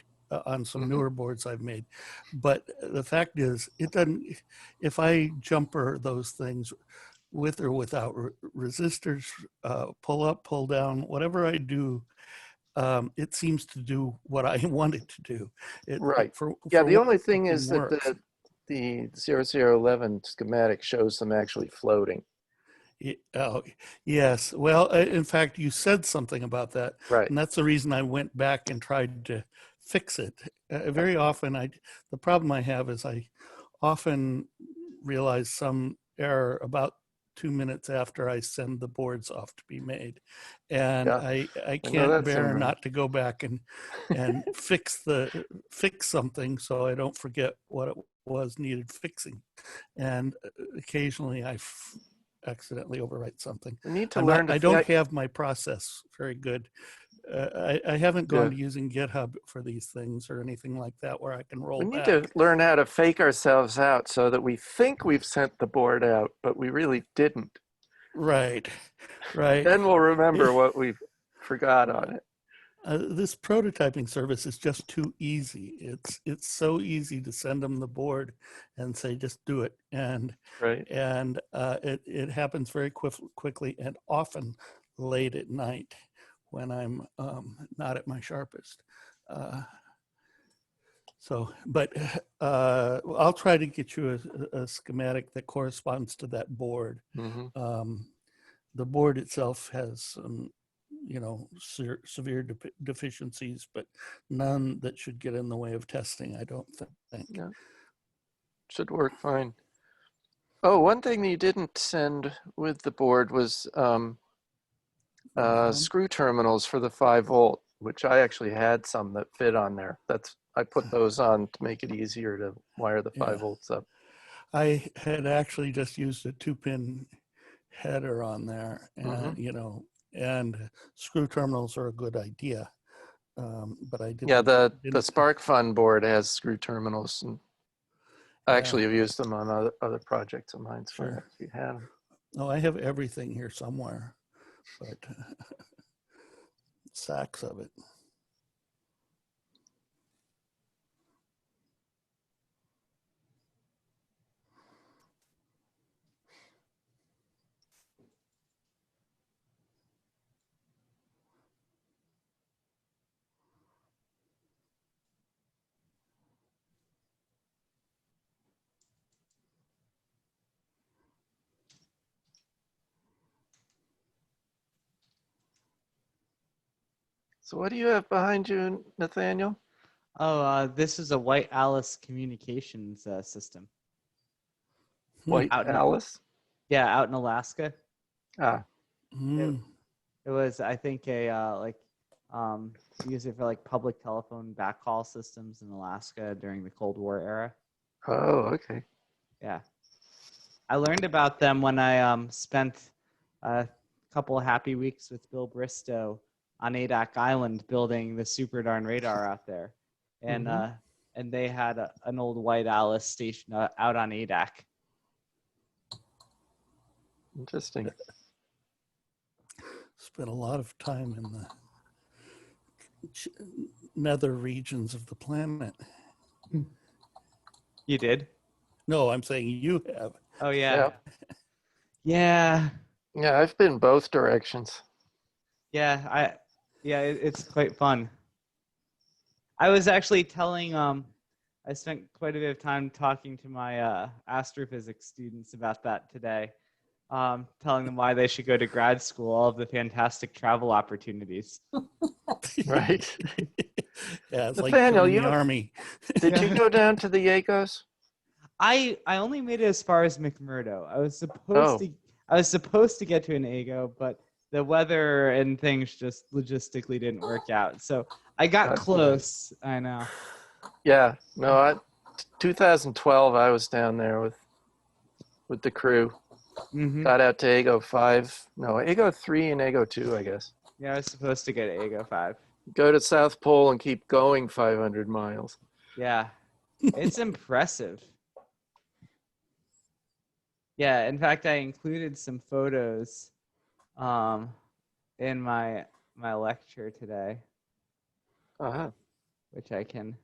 E: on some newer boards I've made. But the fact is it doesn't, if I jumper those things with or without resistors, pull up, pull down, whatever I do, it seems to do what I want it to do.
F: Right. The only thing is that the 0011 schematic shows them actually floating.
E: Oh, yes. Well, in fact, you said something about that.
F: Right.
E: And that's the reason I went back and tried to fix it. Very often, the problem I have is I often realize some error about 2 minutes after I send the boards off to be made. And
F: Yeah,
E: I
F: know
E: can't
F: that
E: bear
F: syndrome.
E: not to go back and fix something so I don't forget what it was needed fixing. And occasionally I accidentally overwrite something.
F: We need to learn to
E: I don't have my process very good. I haven't gone to using GitHub for these things or anything like that where I can roll
F: We need
E: back.
F: to learn how to fake ourselves out so that we think we've sent the board out, but we really didn't.
E: Right.
F: Then we'll remember what we forgot on it.
E: This prototyping service is just too easy. It's so easy to send them the board and say just do it, and it happens very quickly and often late at night when I'm not at my sharpest. But I'll try to get you a schematic that corresponds to that board. The board itself has some, severe deficiencies, but none that should get in the way of testing, I don't think.
F: Yeah. Should work fine. Oh, one thing that you didn't send with the board was screw terminals for the 5-volt, which I actually had some that fit on there. I put those on to make it easier to wire the 5 volts up.
E: I had actually just used a 2-pin header on there, and and screw terminals are a good idea, but I didn't.
F: Yeah, the SparkFun board has screw terminals, and I actually have used them on other projects of mine. So if you have them.
E: Oh, I have everything here somewhere, but sacks of it.
F: So what do you have behind you, Nathaniel?
A: Oh, this is a White Alice communications system.
F: White Alice?
A: Out in Alaska.
F: Ah.
A: It was, I think, use it for like public telephone backhaul systems in Alaska during the Cold War era.
F: Oh, okay.
A: Yeah. I learned about them when I spent a couple of happy weeks with Bill Bristow on Adak Island building the super darn radar out there. And and they had an old White Alice station out on Adak.
F: Interesting.
E: Spent a lot of time in the nether regions of the planet.
A: You did?
E: No, I'm saying you have.
A: Oh, yeah. Yeah.
F: Yeah, I've been both directions.
A: Yeah, it's quite fun. I was actually telling, I spent quite a bit of time talking to my astrophysics students about that today, telling them why they should go to grad school, all of the fantastic travel opportunities.
F: Right.
E: Yeah, it's
F: Nathaniel,
E: like in the Army.
F: Did you go down to the Yagos?
A: I only made it as far as McMurdo. I was supposed to get to an Ago, but the weather and things just logistically didn't work out. So I got close. I know.
F: Yeah. No, 2012 I was down there with the crew. Got out to Ago 5. No, Ago 3 and Ago 2, I guess.
A: Yeah, I was supposed to get to Ago 5.
F: Go to South Pole and keep going 500 miles.
A: Yeah. It's impressive. Yeah, in fact, I included some photos in my lecture today. Which I can,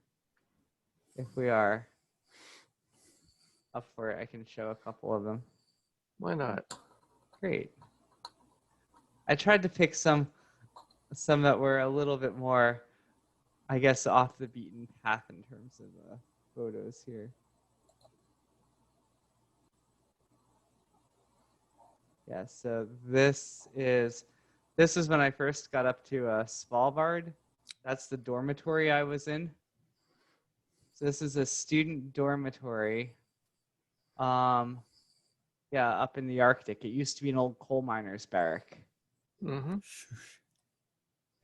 A: if we are up for it, I can show a couple of them.
F: Why not?
A: Great. I tried to pick some that were a little bit more, I guess, off the beaten path in terms of photos here. Yeah, so this is when I first got up to Svalbard. That's the dormitory I was in. So this is a student dormitory. Yeah, Yeah, up in the Arctic. It used to be an old coal miner's barrack.
F: Mm-hmm.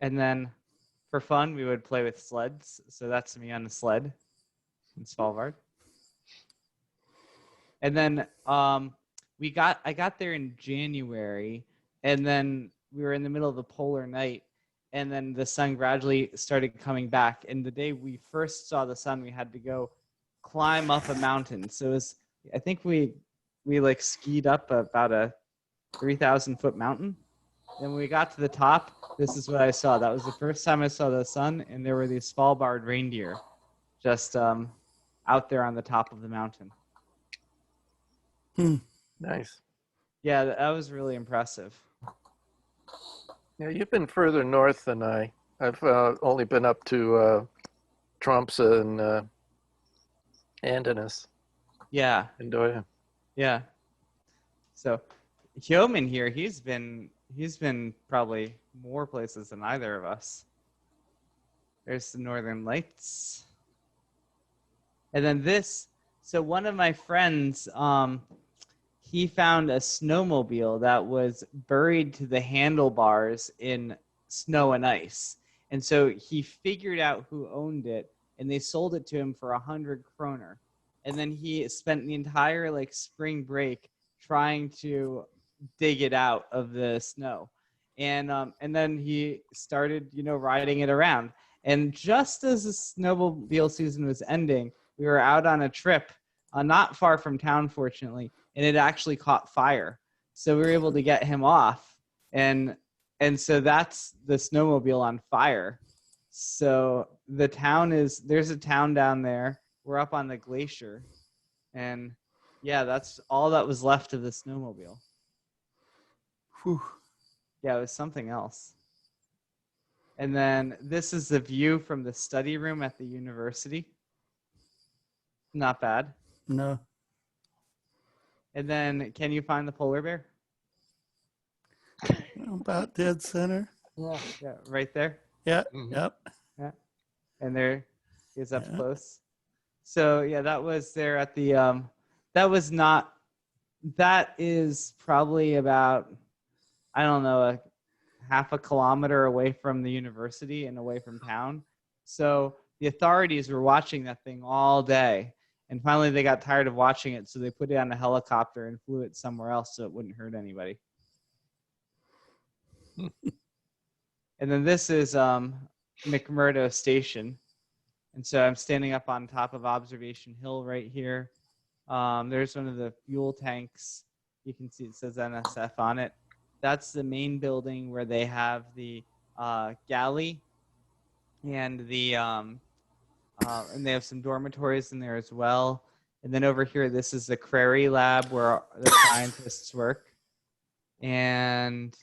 A: And then for fun, we would play with sleds. So that's me on a sled in Svalbard. And then I got there in January, and then we were in the middle of the polar night, and then the sun gradually started coming back. And the day we first saw the sun, we had to go climb up a mountain. So it was, I think we like skied up about a 3,000-foot mountain. And when we got to the top, this is what I saw. That was the first time I saw the sun, and there were these Svalbard reindeer just out there on the top of the mountain.
F: Nice.
A: Yeah, that was really impressive.
F: Yeah, you've been further north than I. I've only been up to Tromsø and Andenes.
A: Yeah.
F: Enjoy.
A: Yeah. So Hyomin here, he's been probably more places than either of us. There's the Northern Lights. And then this, so one of my friends, he found a snowmobile that was buried to the handlebars in snow and ice. And so he figured out who owned it, and they sold it to him for 100 kroner. And then he spent the entire like spring break trying to dig it out of the snow. And then he started, riding it around. And just as the snowmobile season was ending, we were out on a trip, not far from town, fortunately, and it actually caught fire. So we were able to get him off, and so that's the snowmobile on fire. So there's a town down there. We're up on the glacier, and yeah, that's all that was left of the snowmobile.
E: Whew.
A: Yeah, it was something else. And then this is the view from the study room at the university. Not bad.
E: No.
A: And then, can you find the polar bear?
E: About dead center.
B: Yeah.
A: Yeah, right there.
E: Yeah.
F: Mm-hmm.
E: Yep.
A: Yeah. And there he is up
E: Yeah.
A: close. So yeah, that was there at the that is probably about, I don't know, a half a kilometer away from the university and away from town. So the authorities were watching that thing all day. And finally, they got tired of watching it, so they put it on a helicopter and flew it somewhere else so it wouldn't hurt anybody. And then this is McMurdo Station. And so I'm standing up on top of Observation Hill right here. There's one of the fuel tanks. You can see it says NSF on it. That's the main building where they have the galley and the and they have some dormitories in there as well. And then over here, this is the Crary Lab where the scientists work. And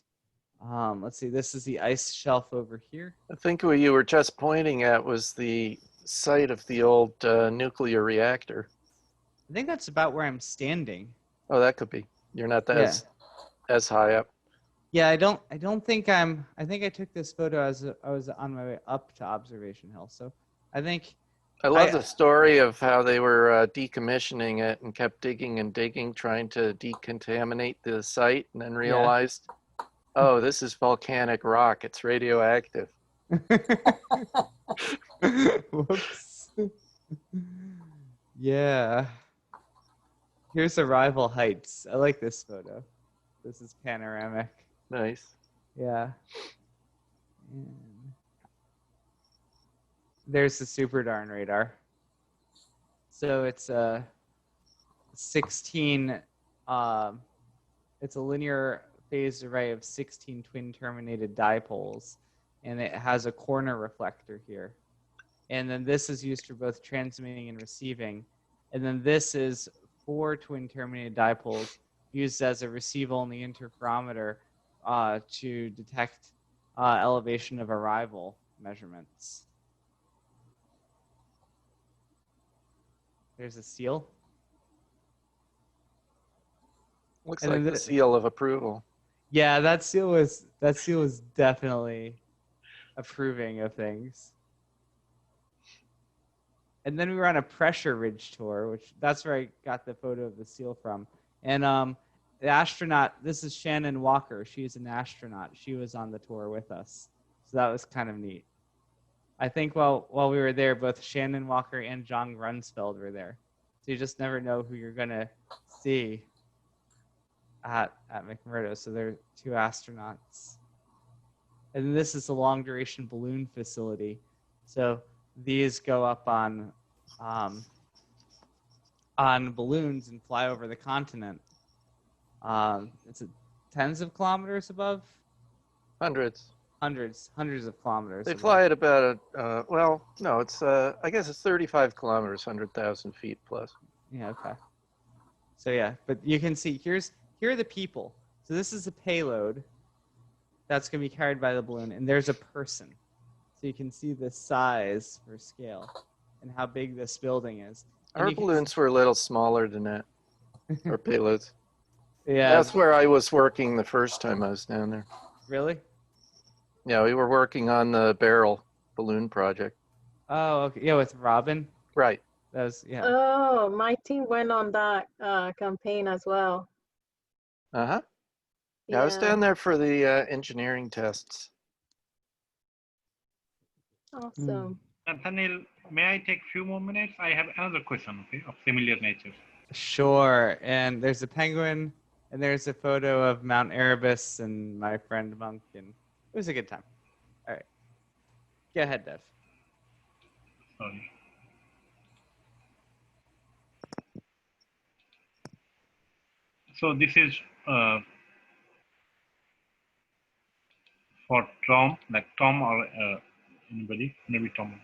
A: let's see, this is the ice shelf over here.
F: I think what you were just pointing at was the site of the old nuclear reactor.
A: I think that's about where I'm standing.
F: Oh, that could be. You're not as high up.
A: Yeah, I don't think I think I took this photo as I was on my way up to Observation Hill. So I think
F: I love the story of how they were decommissioning it and kept digging and digging, trying to decontaminate the site, and then realized, oh, this is volcanic rock. It's radioactive.
A: Whoops. Yeah. Here's Arrival Heights. I like this photo. This is panoramic.
F: Nice.
A: Yeah. And there's the Super Darn radar. So it's a 16, it's a linear phased array of 16 twin terminated dipoles, and it has a corner reflector here. And then this is used for both transmitting and receiving. And then this is 4 twin terminated dipoles used as a receive-only interferometer to detect elevation of arrival measurements. There's a seal.
F: Looks
A: And
F: like
A: then
F: the seal of approval.
A: Yeah, that seal was definitely approving of things. And then we were on a pressure ridge tour, which that's where I got the photo of the seal from. And the astronaut, this is Shannon Walker. She's an astronaut. She was on the tour with us. So that was kind of neat. I think while we were there, both Shannon Walker and John Grunsfeld were there. So you just never know who you're going to see at McMurdo. So they're two astronauts. And this is the long duration balloon facility. So these go up on balloons and fly over the continent. It's tens of kilometers above?
F: Hundreds
A: of kilometers.
F: They
A: above.
F: fly at about, well, no, it's, I guess it's 35 kilometers, 100,000 feet plus.
A: Yeah, okay. So yeah, but you can see, here are the people. So this is a payload that's going to be carried by the balloon, and there's a person. So you can see the size for scale and how big this building is. And
F: Our balloons were a little smaller than that, our payloads.
A: Yeah.
F: That's where I was working the first time I was down there.
A: Really?
F: Yeah, we were working on the barrel balloon project.
A: Oh, okay. Yeah, with Robin.
F: Right.
A: That was, yeah.
H: Oh, my team went on that campaign as well.
F: Uh-huh. Yeah, I was down there for the engineering tests.
H: Awesome.
G: Nathaniel, may I take few more minutes? I have another question, okay, of similar nature.
A: Sure. And there's a penguin, and there's a photo of Mount Erebus and my friend Monk, and it was a good time. All right. Go ahead, Dev.
G: Sorry. So this is for Tom, like Tom or anybody, maybe Tom.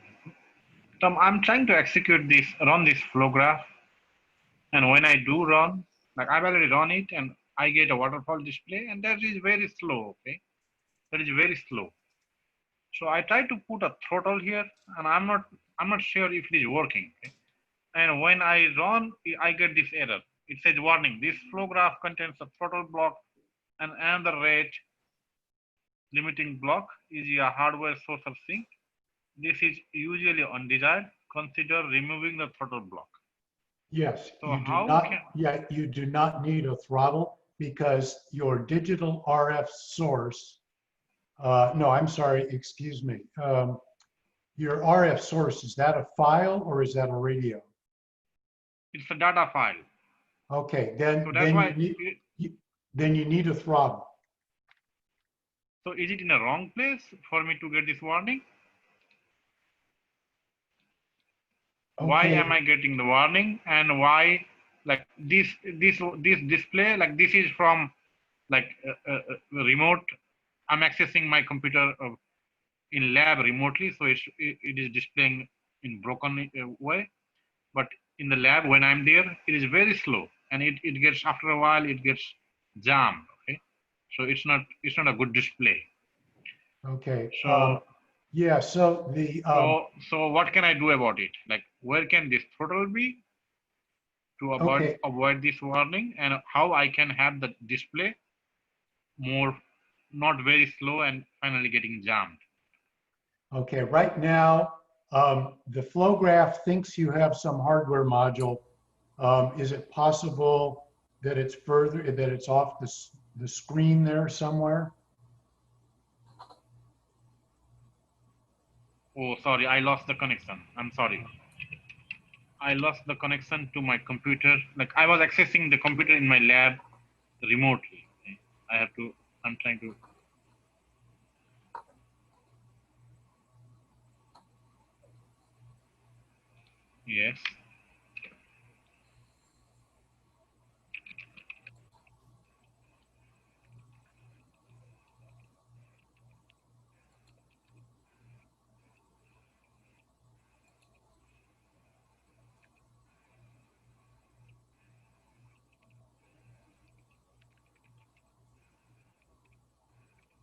G: Tom, I'm trying to execute this, run this flow graph. And when I do run, like I've already run it and I get a waterfall display, and that is very slow, okay? That is very slow. So I try to put a throttle here, and I'm not sure if it is working, okay? And when I run, I get this error. It says, warning, this flow graph contains a throttle block and another rate limiting block is a hardware source of sync. This is usually undesired. Consider removing the throttle block.
L: Yes,
G: So
L: you do
G: how
L: not.
G: can-
L: Yeah, you do not need a throttle because your digital RF source. No, I'm sorry. Excuse me. Your RF source, is that a file or is that a radio?
G: It's a data file.
L: Okay, then
G: So that's why.
L: then you need a throttle.
G: So is it in a wrong place for me to get this warning?
L: Okay.
G: Why am I getting the warning, and why, like this display, like this is from like remote. I'm accessing my computer in lab remotely, so it is displaying in broken way. But in the lab, when I'm there, it is very slow, and it gets, after a while, it gets jammed. Okay, so it's not a good display.
L: Okay.
G: So
L: yeah. So the
G: so what can I do about it? Like, where can this throttle be to avoid this warning, and how I can have the display more not very slow and finally getting jammed?
L: Okay, right now, the flow graph thinks you have some hardware module. Is it possible that it's that it's off the screen there somewhere?
G: Oh, sorry, I lost the connection. I'm sorry. I lost the connection to my computer. Like, I was accessing the computer in my lab remotely. I'm trying to. Yes.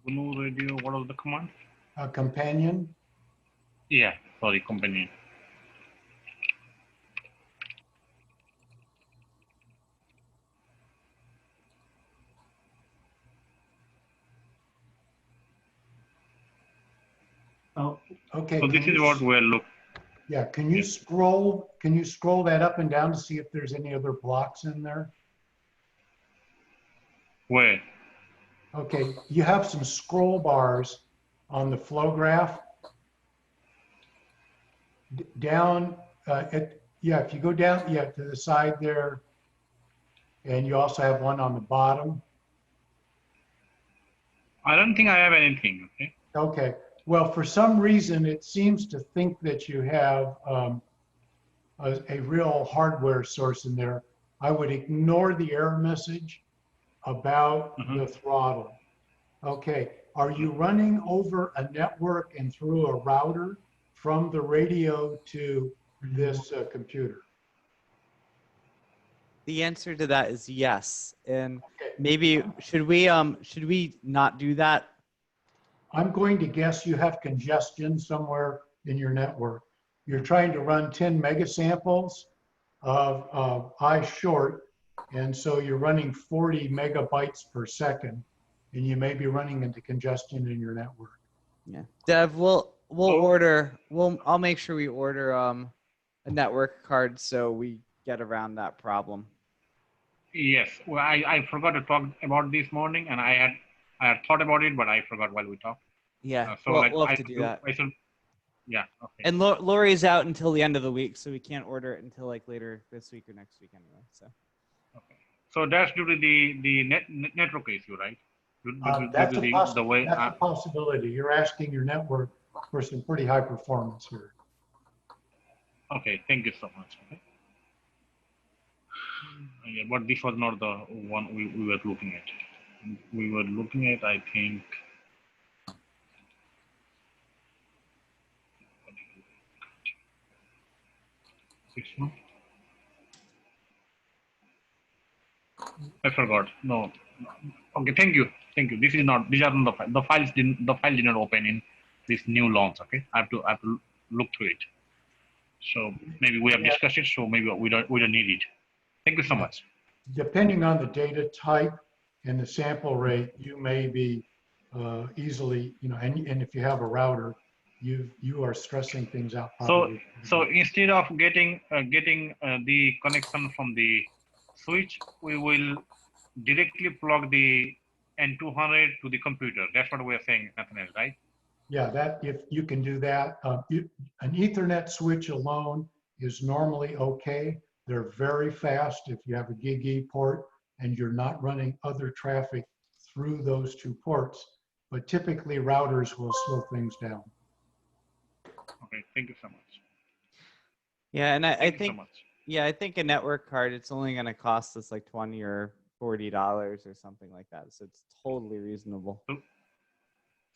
G: GNU radio, what was the command?
L: A companion?
G: Yeah, sorry, companion.
L: Oh, okay.
G: So this is what we're looking.
L: Yeah, can you scroll that up and down to see if there's any other blocks in there?
G: Where?
L: Okay, you have some scroll bars on the flow graph. Down, if you go down, to the side there, and you also have one on the bottom.
G: I don't think I have anything. Okay.
L: Okay, well, for some reason, it seems to think that you have a real hardware source in there. I would ignore the error message about the throttle. Okay, are you running over a network and through a router from the radio to this computer?
A: The answer to that is yes. And
L: Okay.
A: maybe should we not do that?
L: I'm going to guess you have congestion somewhere in your network. You're trying to run 10 megasamples of I short, and so you're running 40 megabytes per second, and you may be running into congestion in your network.
A: Yeah, Dev, I'll make sure we order a network card so we get around that problem.
G: Yes, well, I forgot to talk about this morning, and I had thought about it, but I forgot while we talked.
A: Yeah,
G: So
A: we'll have to do that.
G: Yeah, okay.
A: And Lori's out until the end of the week, so we can't order it until like later this week or next week anyway. So.
G: Okay. So that's due to the network issue, right?
L: That's a possibility. You're asking your network for some pretty high performance here.
G: Okay, thank you so much. Okay. Yeah, but this was not the one we were looking at. We were looking at, I think, I forgot. No. Okay, thank you. This is not. These are not the files. The file did not open in this new launch. Okay, I have to look through it. So maybe we have discussed it. So maybe we don't need it. Thank you so much.
L: Depending on the data type and the sample rate, you may be easily, and if you have a router, you are stressing things out. Probably.
G: So instead of getting the connection from the switch, we will directly plug the N200 to the computer. That's what we're saying, Nathaniel, right?
L: Yeah, if you can do that. An Ethernet switch alone is normally okay. They're very fast if you have a GigE port and you're not running other traffic through those two ports. But typically routers will slow things down.
G: Okay, thank you so much.
A: Yeah, and I think,
G: so much.
A: Yeah, I think a network card, it's only going to cost us like $20 or $40 or something like that. So it's totally reasonable.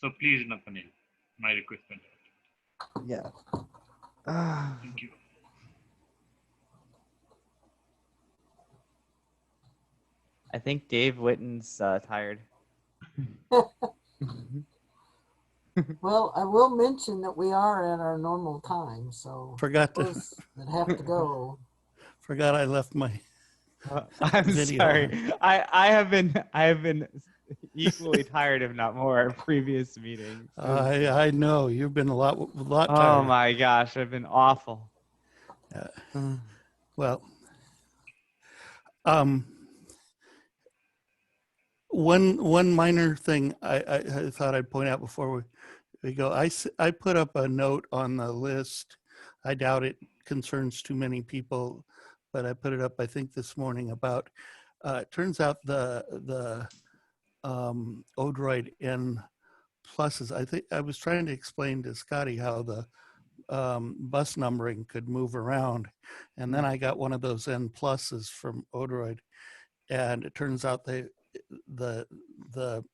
G: So please, Nathaniel, my request.
A: Yeah.
G: Thank you.
A: I think Dave Witten's tired.
B: Well, I will mention that we are at our normal time, so
E: Forgot to
B: those that have to go.
E: Forgot I left my
A: I'm
E: video.
A: sorry. I have been equally tired, if not more, previous meetings.
E: I know you've been a lot tired.
A: Oh my gosh, I've been awful.
E: Well, one minor thing I thought I'd point out before we go. I put up a note on the list. I doubt it concerns too many people, but I put it up, I think, this morning about, it turns out the Odroid N pluses, I think I was trying to explain to Scotty how the bus numbering could move around. And then I got one of those N pluses from Odroid, and it turns out the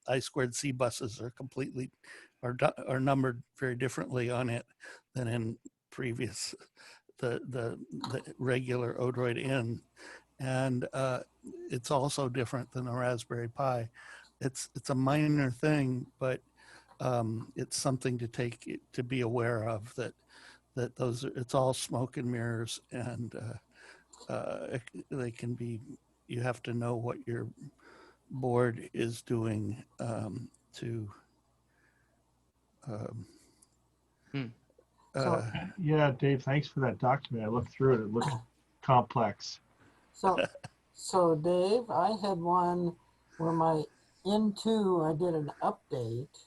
E: I2C buses are completely, are numbered very differently on it than in previous, the regular Odroid N. And it's also different than a Raspberry Pi. It's a minor thing, but it's something to be aware of, that those are, it's all smoke and mirrors, and they can be, you have to know what your board is doing
C: yeah, Dave, thanks for that document. I looked through it. It looked complex.
B: So Dave, I had one where my N2, I did an update,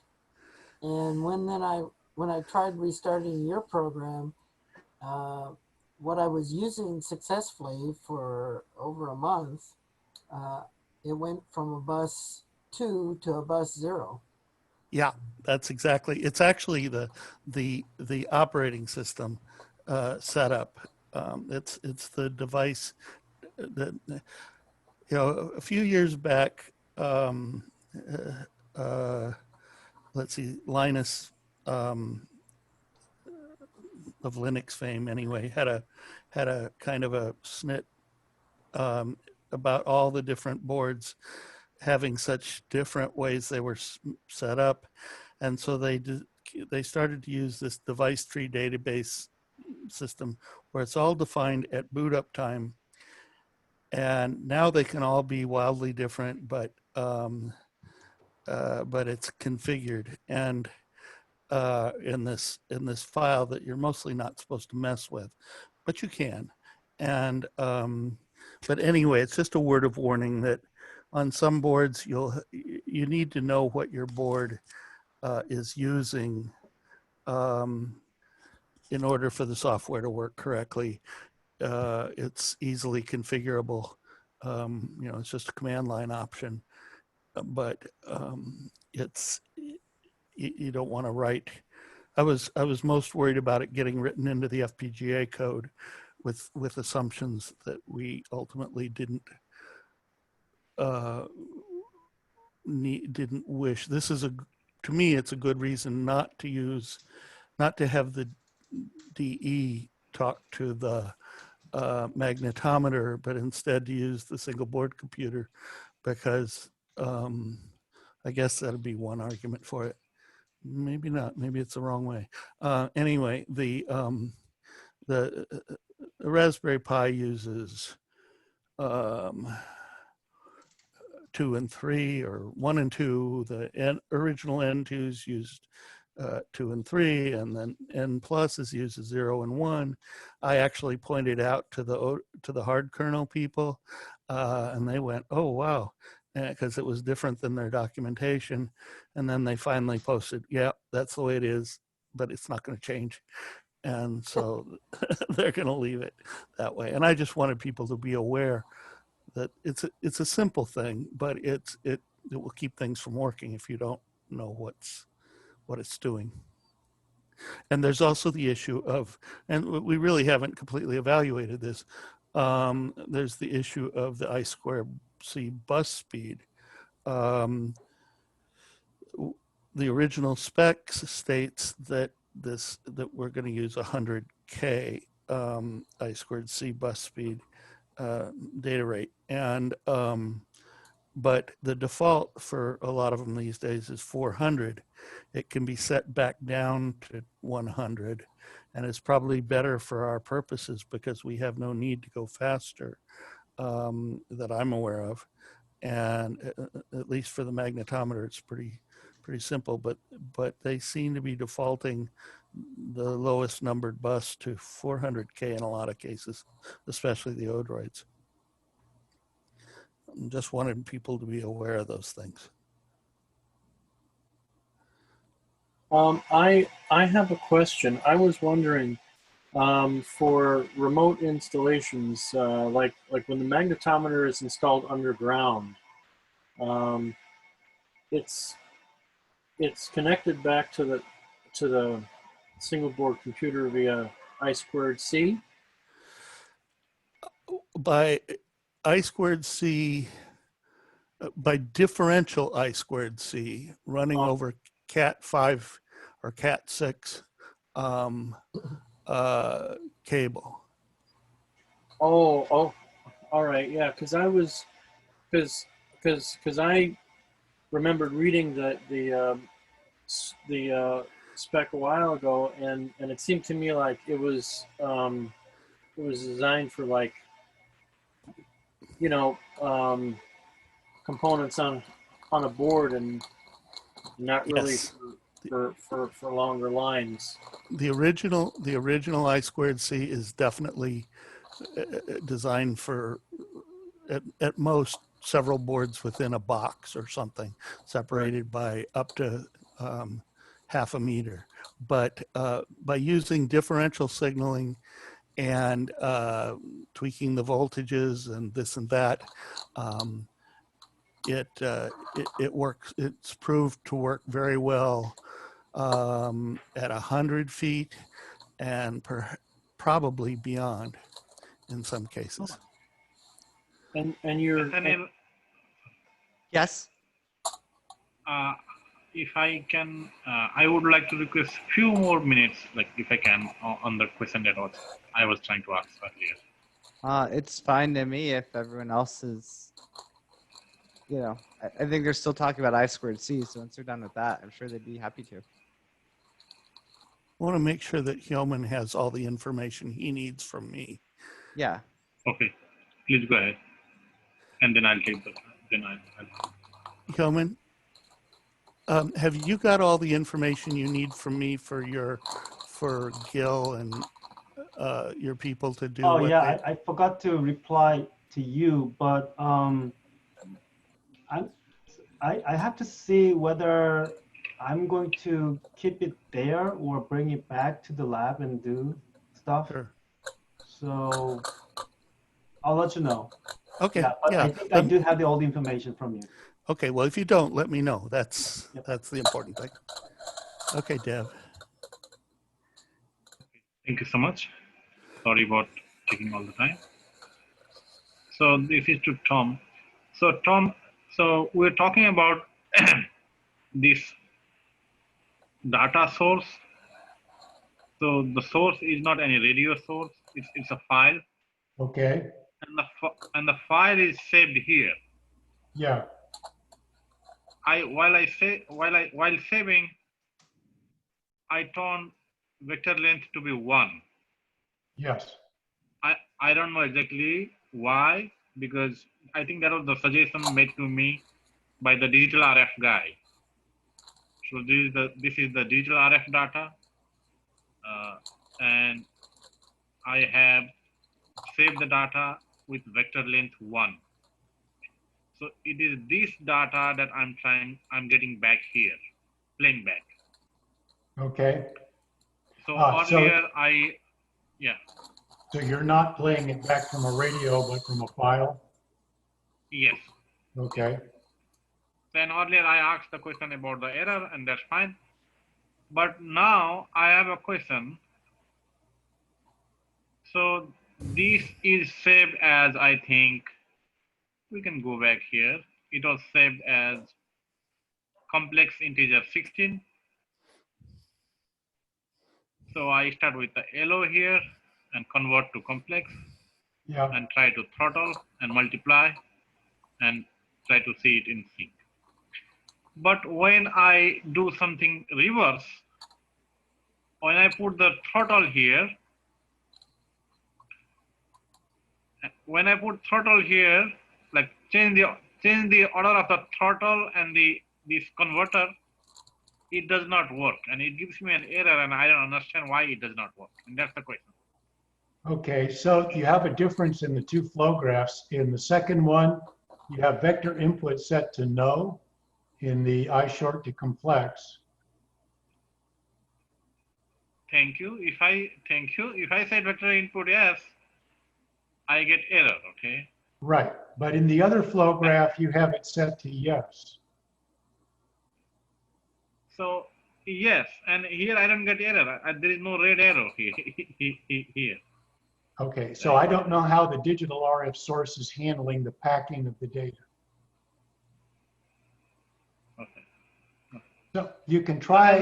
B: and when I tried restarting your program, what I was using successfully for over a month, it went from a bus 2 to a bus 0.
E: Yeah, that's exactly. It's actually the operating system setup. It's the device that, a few years back. Let's see, Linus of Linux fame, anyway, had a kind of a snit about all the different boards having such different ways they were set up, and so they started to use this device tree database system where it's all defined at boot up time, and now they can all be wildly different, but it's configured and in this file that you're mostly not supposed to mess with, but you can. And but anyway, it's just a word of warning that on some boards you need to know what your board is using in order for the software to work correctly. It's easily configurable. It's just a command line option, but it's you don't want to write. I was most worried about it getting written into the FPGA code with assumptions that we ultimately didn't wish. This is to me, it's a good reason not to have the DE talk to the magnetometer, but instead to use the single board computer, because I guess that'd be one argument for it. Maybe not. Maybe it's the wrong way. Anyway, the Raspberry Pi uses 2 and 3, or 1 and 2. The original N2s used 2 and 3, and then N plus uses 0 and 1. I actually pointed out to the hard kernel people, and they went, "Oh wow," because it was different than their documentation. And then they finally posted, "Yeah, that's the way it is, but it's not going to change." And so they're going to leave it that way. And I just wanted people to be aware that it's a simple thing, but it will keep things from working if you don't know what it's doing. And there's also the issue of, and we really haven't completely evaluated this, there's the issue of the I2C bus speed. The original specs states that we're going to use 100K I2C bus speed data rate, and but the default for a lot of them these days is 400. It can be set back down to 100, and it's probably better for our purposes because we have no need to go faster that I'm aware of. And at least for the magnetometer, it's pretty simple, but they seem to be defaulting the lowest numbered bus to 400K in a lot of cases, especially the Odroids. Just wanted people to be aware of those things.
J: I have a question. I was wondering, for remote installations, like when the magnetometer is installed underground, it's connected back to the single board computer via I2C.
E: By I2C, by differential I2C running over Cat5 or Cat6 cable.
J: Oh, all right, yeah, because I remembered reading the spec a while ago, and it seemed to me like it was designed for, like, components on a board and not really
E: Yes.
J: for longer lines.
E: The original I2C is definitely designed for at most several boards within a box or something, separated by up to half a meter. But by using differential signaling and tweaking the voltages and this and that, it works. It's proved to work very well at 100 feet and probably beyond in some cases.
J: And you're
G: Nathaniel,
A: Yes.
G: if I can, I would like to request few more minutes, like if I can, on the question that I was trying to ask earlier.
A: It's fine to me if everyone else is, you know, I think they're still talking about I squared C. So once they're done with that, I'm sure they'd be happy to.
E: I want to make sure that Hyomin has all the information he needs from me.
A: Yeah.
G: Okay, please go ahead, and then I'll take the. Then I'll.
E: Hyomin, have you got all the information you need from me for Gil and your people to do?
I: Oh yeah, I forgot to reply to you, but I have to see whether I'm going to keep it there or bring it back to the lab and do stuff.
E: Sure.
I: So I'll let you know.
E: Okay.
I: Yeah, but
E: yeah.
I: I think I do have all the information from you.
E: Okay. Well, if you don't, let me know. That's
I: Yep.
E: that's the important thing. Okay, Dev.
G: Thank you so much. Sorry about taking all the time. So this is to Tom. So Tom, so we're talking about this data source. So the source is not any radio source. It's a file,
L: Okay.
G: and the file is saved here.
L: Yeah.
G: While saving, I turn vector length to be 1.
L: Yes.
G: I don't know exactly why, because I think that was the suggestion made to me by the digital RF guy. So this is the digital RF data, and I have saved the data with vector length 1. So it is this data that I'm getting back here, playing back.
L: Okay.
G: So
L: So
G: earlier
L: So you're not playing it back from a radio, but from a file?
G: Yes.
L: Okay.
G: Then earlier I asked the question about the error, and that's fine. But now I have a question. So this is saved as, I think, we can go back here. It was saved as complex integer 16. So I start with the LO here and convert to complex.
L: Yeah.
G: And try to throttle and multiply and try to see it in sync. But when I do something reverse, when I put the throttle here, like change the order of the throttle and this converter, it does not work, and it gives me an error, and I don't understand why it does not work. And that's the question.
L: Okay, so you have a difference in the two flow graphs. In the second one, you have vector input set to no. In the I short to complex.
G: Thank you. If I say vector input yes, I get error, okay?
L: Right, but in the other flow graph, you have it set to yes.
G: So yes, and here I don't get error. There is no red arrow here.
L: Okay, so I don't know how the digital RF source is handling the packing of the data.
G: Okay.
L: So you can try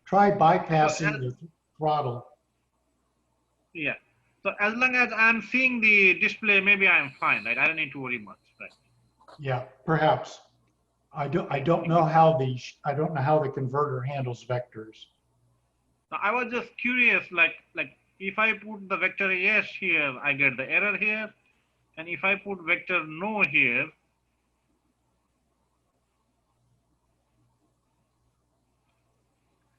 L: bypassing
G: So
L: the throttle.
G: Yeah. So as long as I'm seeing the display, maybe I'm fine, right? I don't need to worry much, right?
L: Yeah, perhaps. I don't know how the converter handles vectors.
G: So I was just curious, like if I put the vector yes here, I get the error here, and if I put vector no here,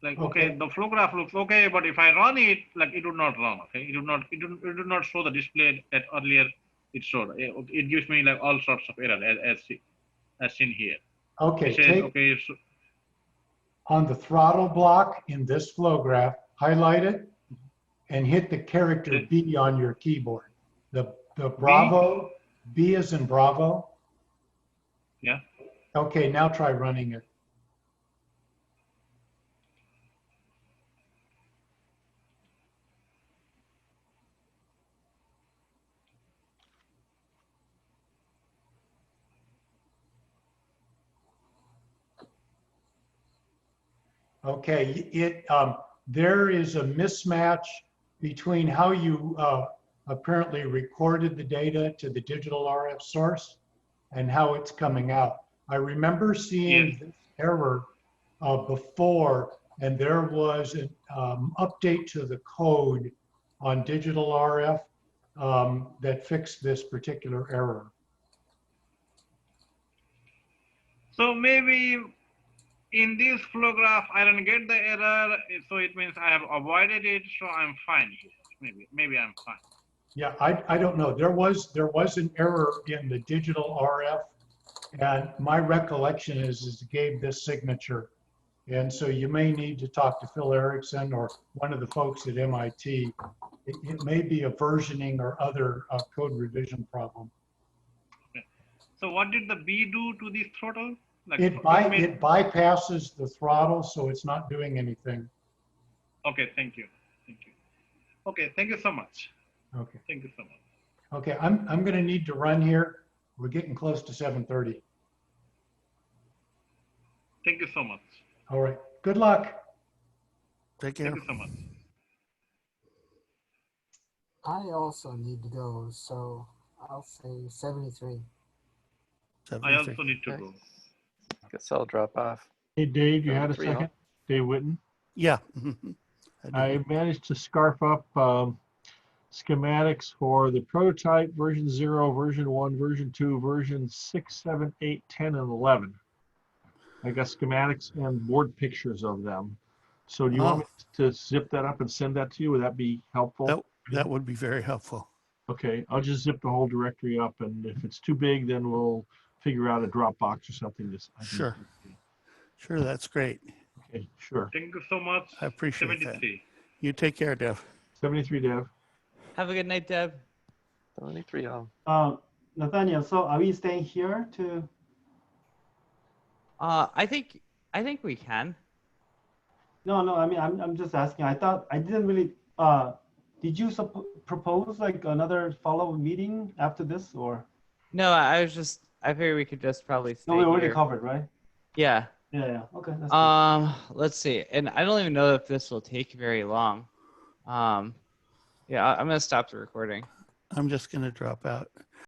G: like okay, the flow graph looks okay, but if I run it, like it would not run, okay? It would not show the display that earlier it showed. It gives me like all sorts of error as seen here.
L: Okay,
G: It says,
L: take
G: okay, so,
L: on the throttle block in this flow graph, highlight it and hit the character B on your keyboard. The Bravo, B as in Bravo.
G: yeah.
L: Okay, now try running it. Okay, there is a mismatch between how you apparently recorded the data to the digital RF source and how it's coming out. I remember seeing this error before, and there was an update to the code on digital RF that fixed this particular error.
G: So maybe in this flow graph, I don't get the error, so it means I have avoided it, so I'm fine here. Maybe I'm fine.
L: Yeah, I don't know. There was an error in the digital RF, and my recollection is it gave this signature. And so you may need to talk to Phil Erickson or one of the folks at MIT. It may be a versioning or other code revision problem.
G: Okay. So what did the B do to the throttle? Like
L: It bypasses the throttle, so it's not doing anything.
G: Okay, thank you. Thank you. Okay, thank you so much.
L: Okay.
G: Thank you so much.
L: Okay, I'm going to need to run here. We're getting close to 7:30.
G: Thank you so much.
L: All right. Good luck.
E: Take care.
G: Thank you so much.
B: I also need to go, so I'll say 73.
G: I also need to go.
F: Guess I'll drop off.
C: Hey, Dave, you had a
F: 73
C: second? Dave Witten?
E: Yeah.
C: I managed to scarf up schematics for the prototype, version 0, version 1, version 2, version 6, 7, 8, 10, and 11. I got schematics and board pictures of them. So do you want me to zip that up and send that to you? Would that be helpful?
E: That would be very helpful.
C: Okay, I'll just zip the whole directory up, and if it's too big, then we'll figure out a Dropbox or something.
E: Sure. Sure, that's great.
C: Okay, sure.
G: Thank you so much.
E: I appreciate
G: 73.
E: that. You take care, Dev.
C: 73, Dev.
A: Have a good night, Deb.
F: 73
I: Nathaniel, so are we staying here to?
A: I think we can.
I: No. I mean, I'm just asking. I thought I didn't really. Did you propose like another follow-up meeting after this, or?
A: No, I figured we could just probably stay
I: No, we already
A: here.
I: covered, right?
A: Yeah.
I: Yeah. Okay. That's good.
A: Let's see. And I don't even know if this will take very long. Yeah, I'm gonna stop the recording.
E: I'm just going to drop out.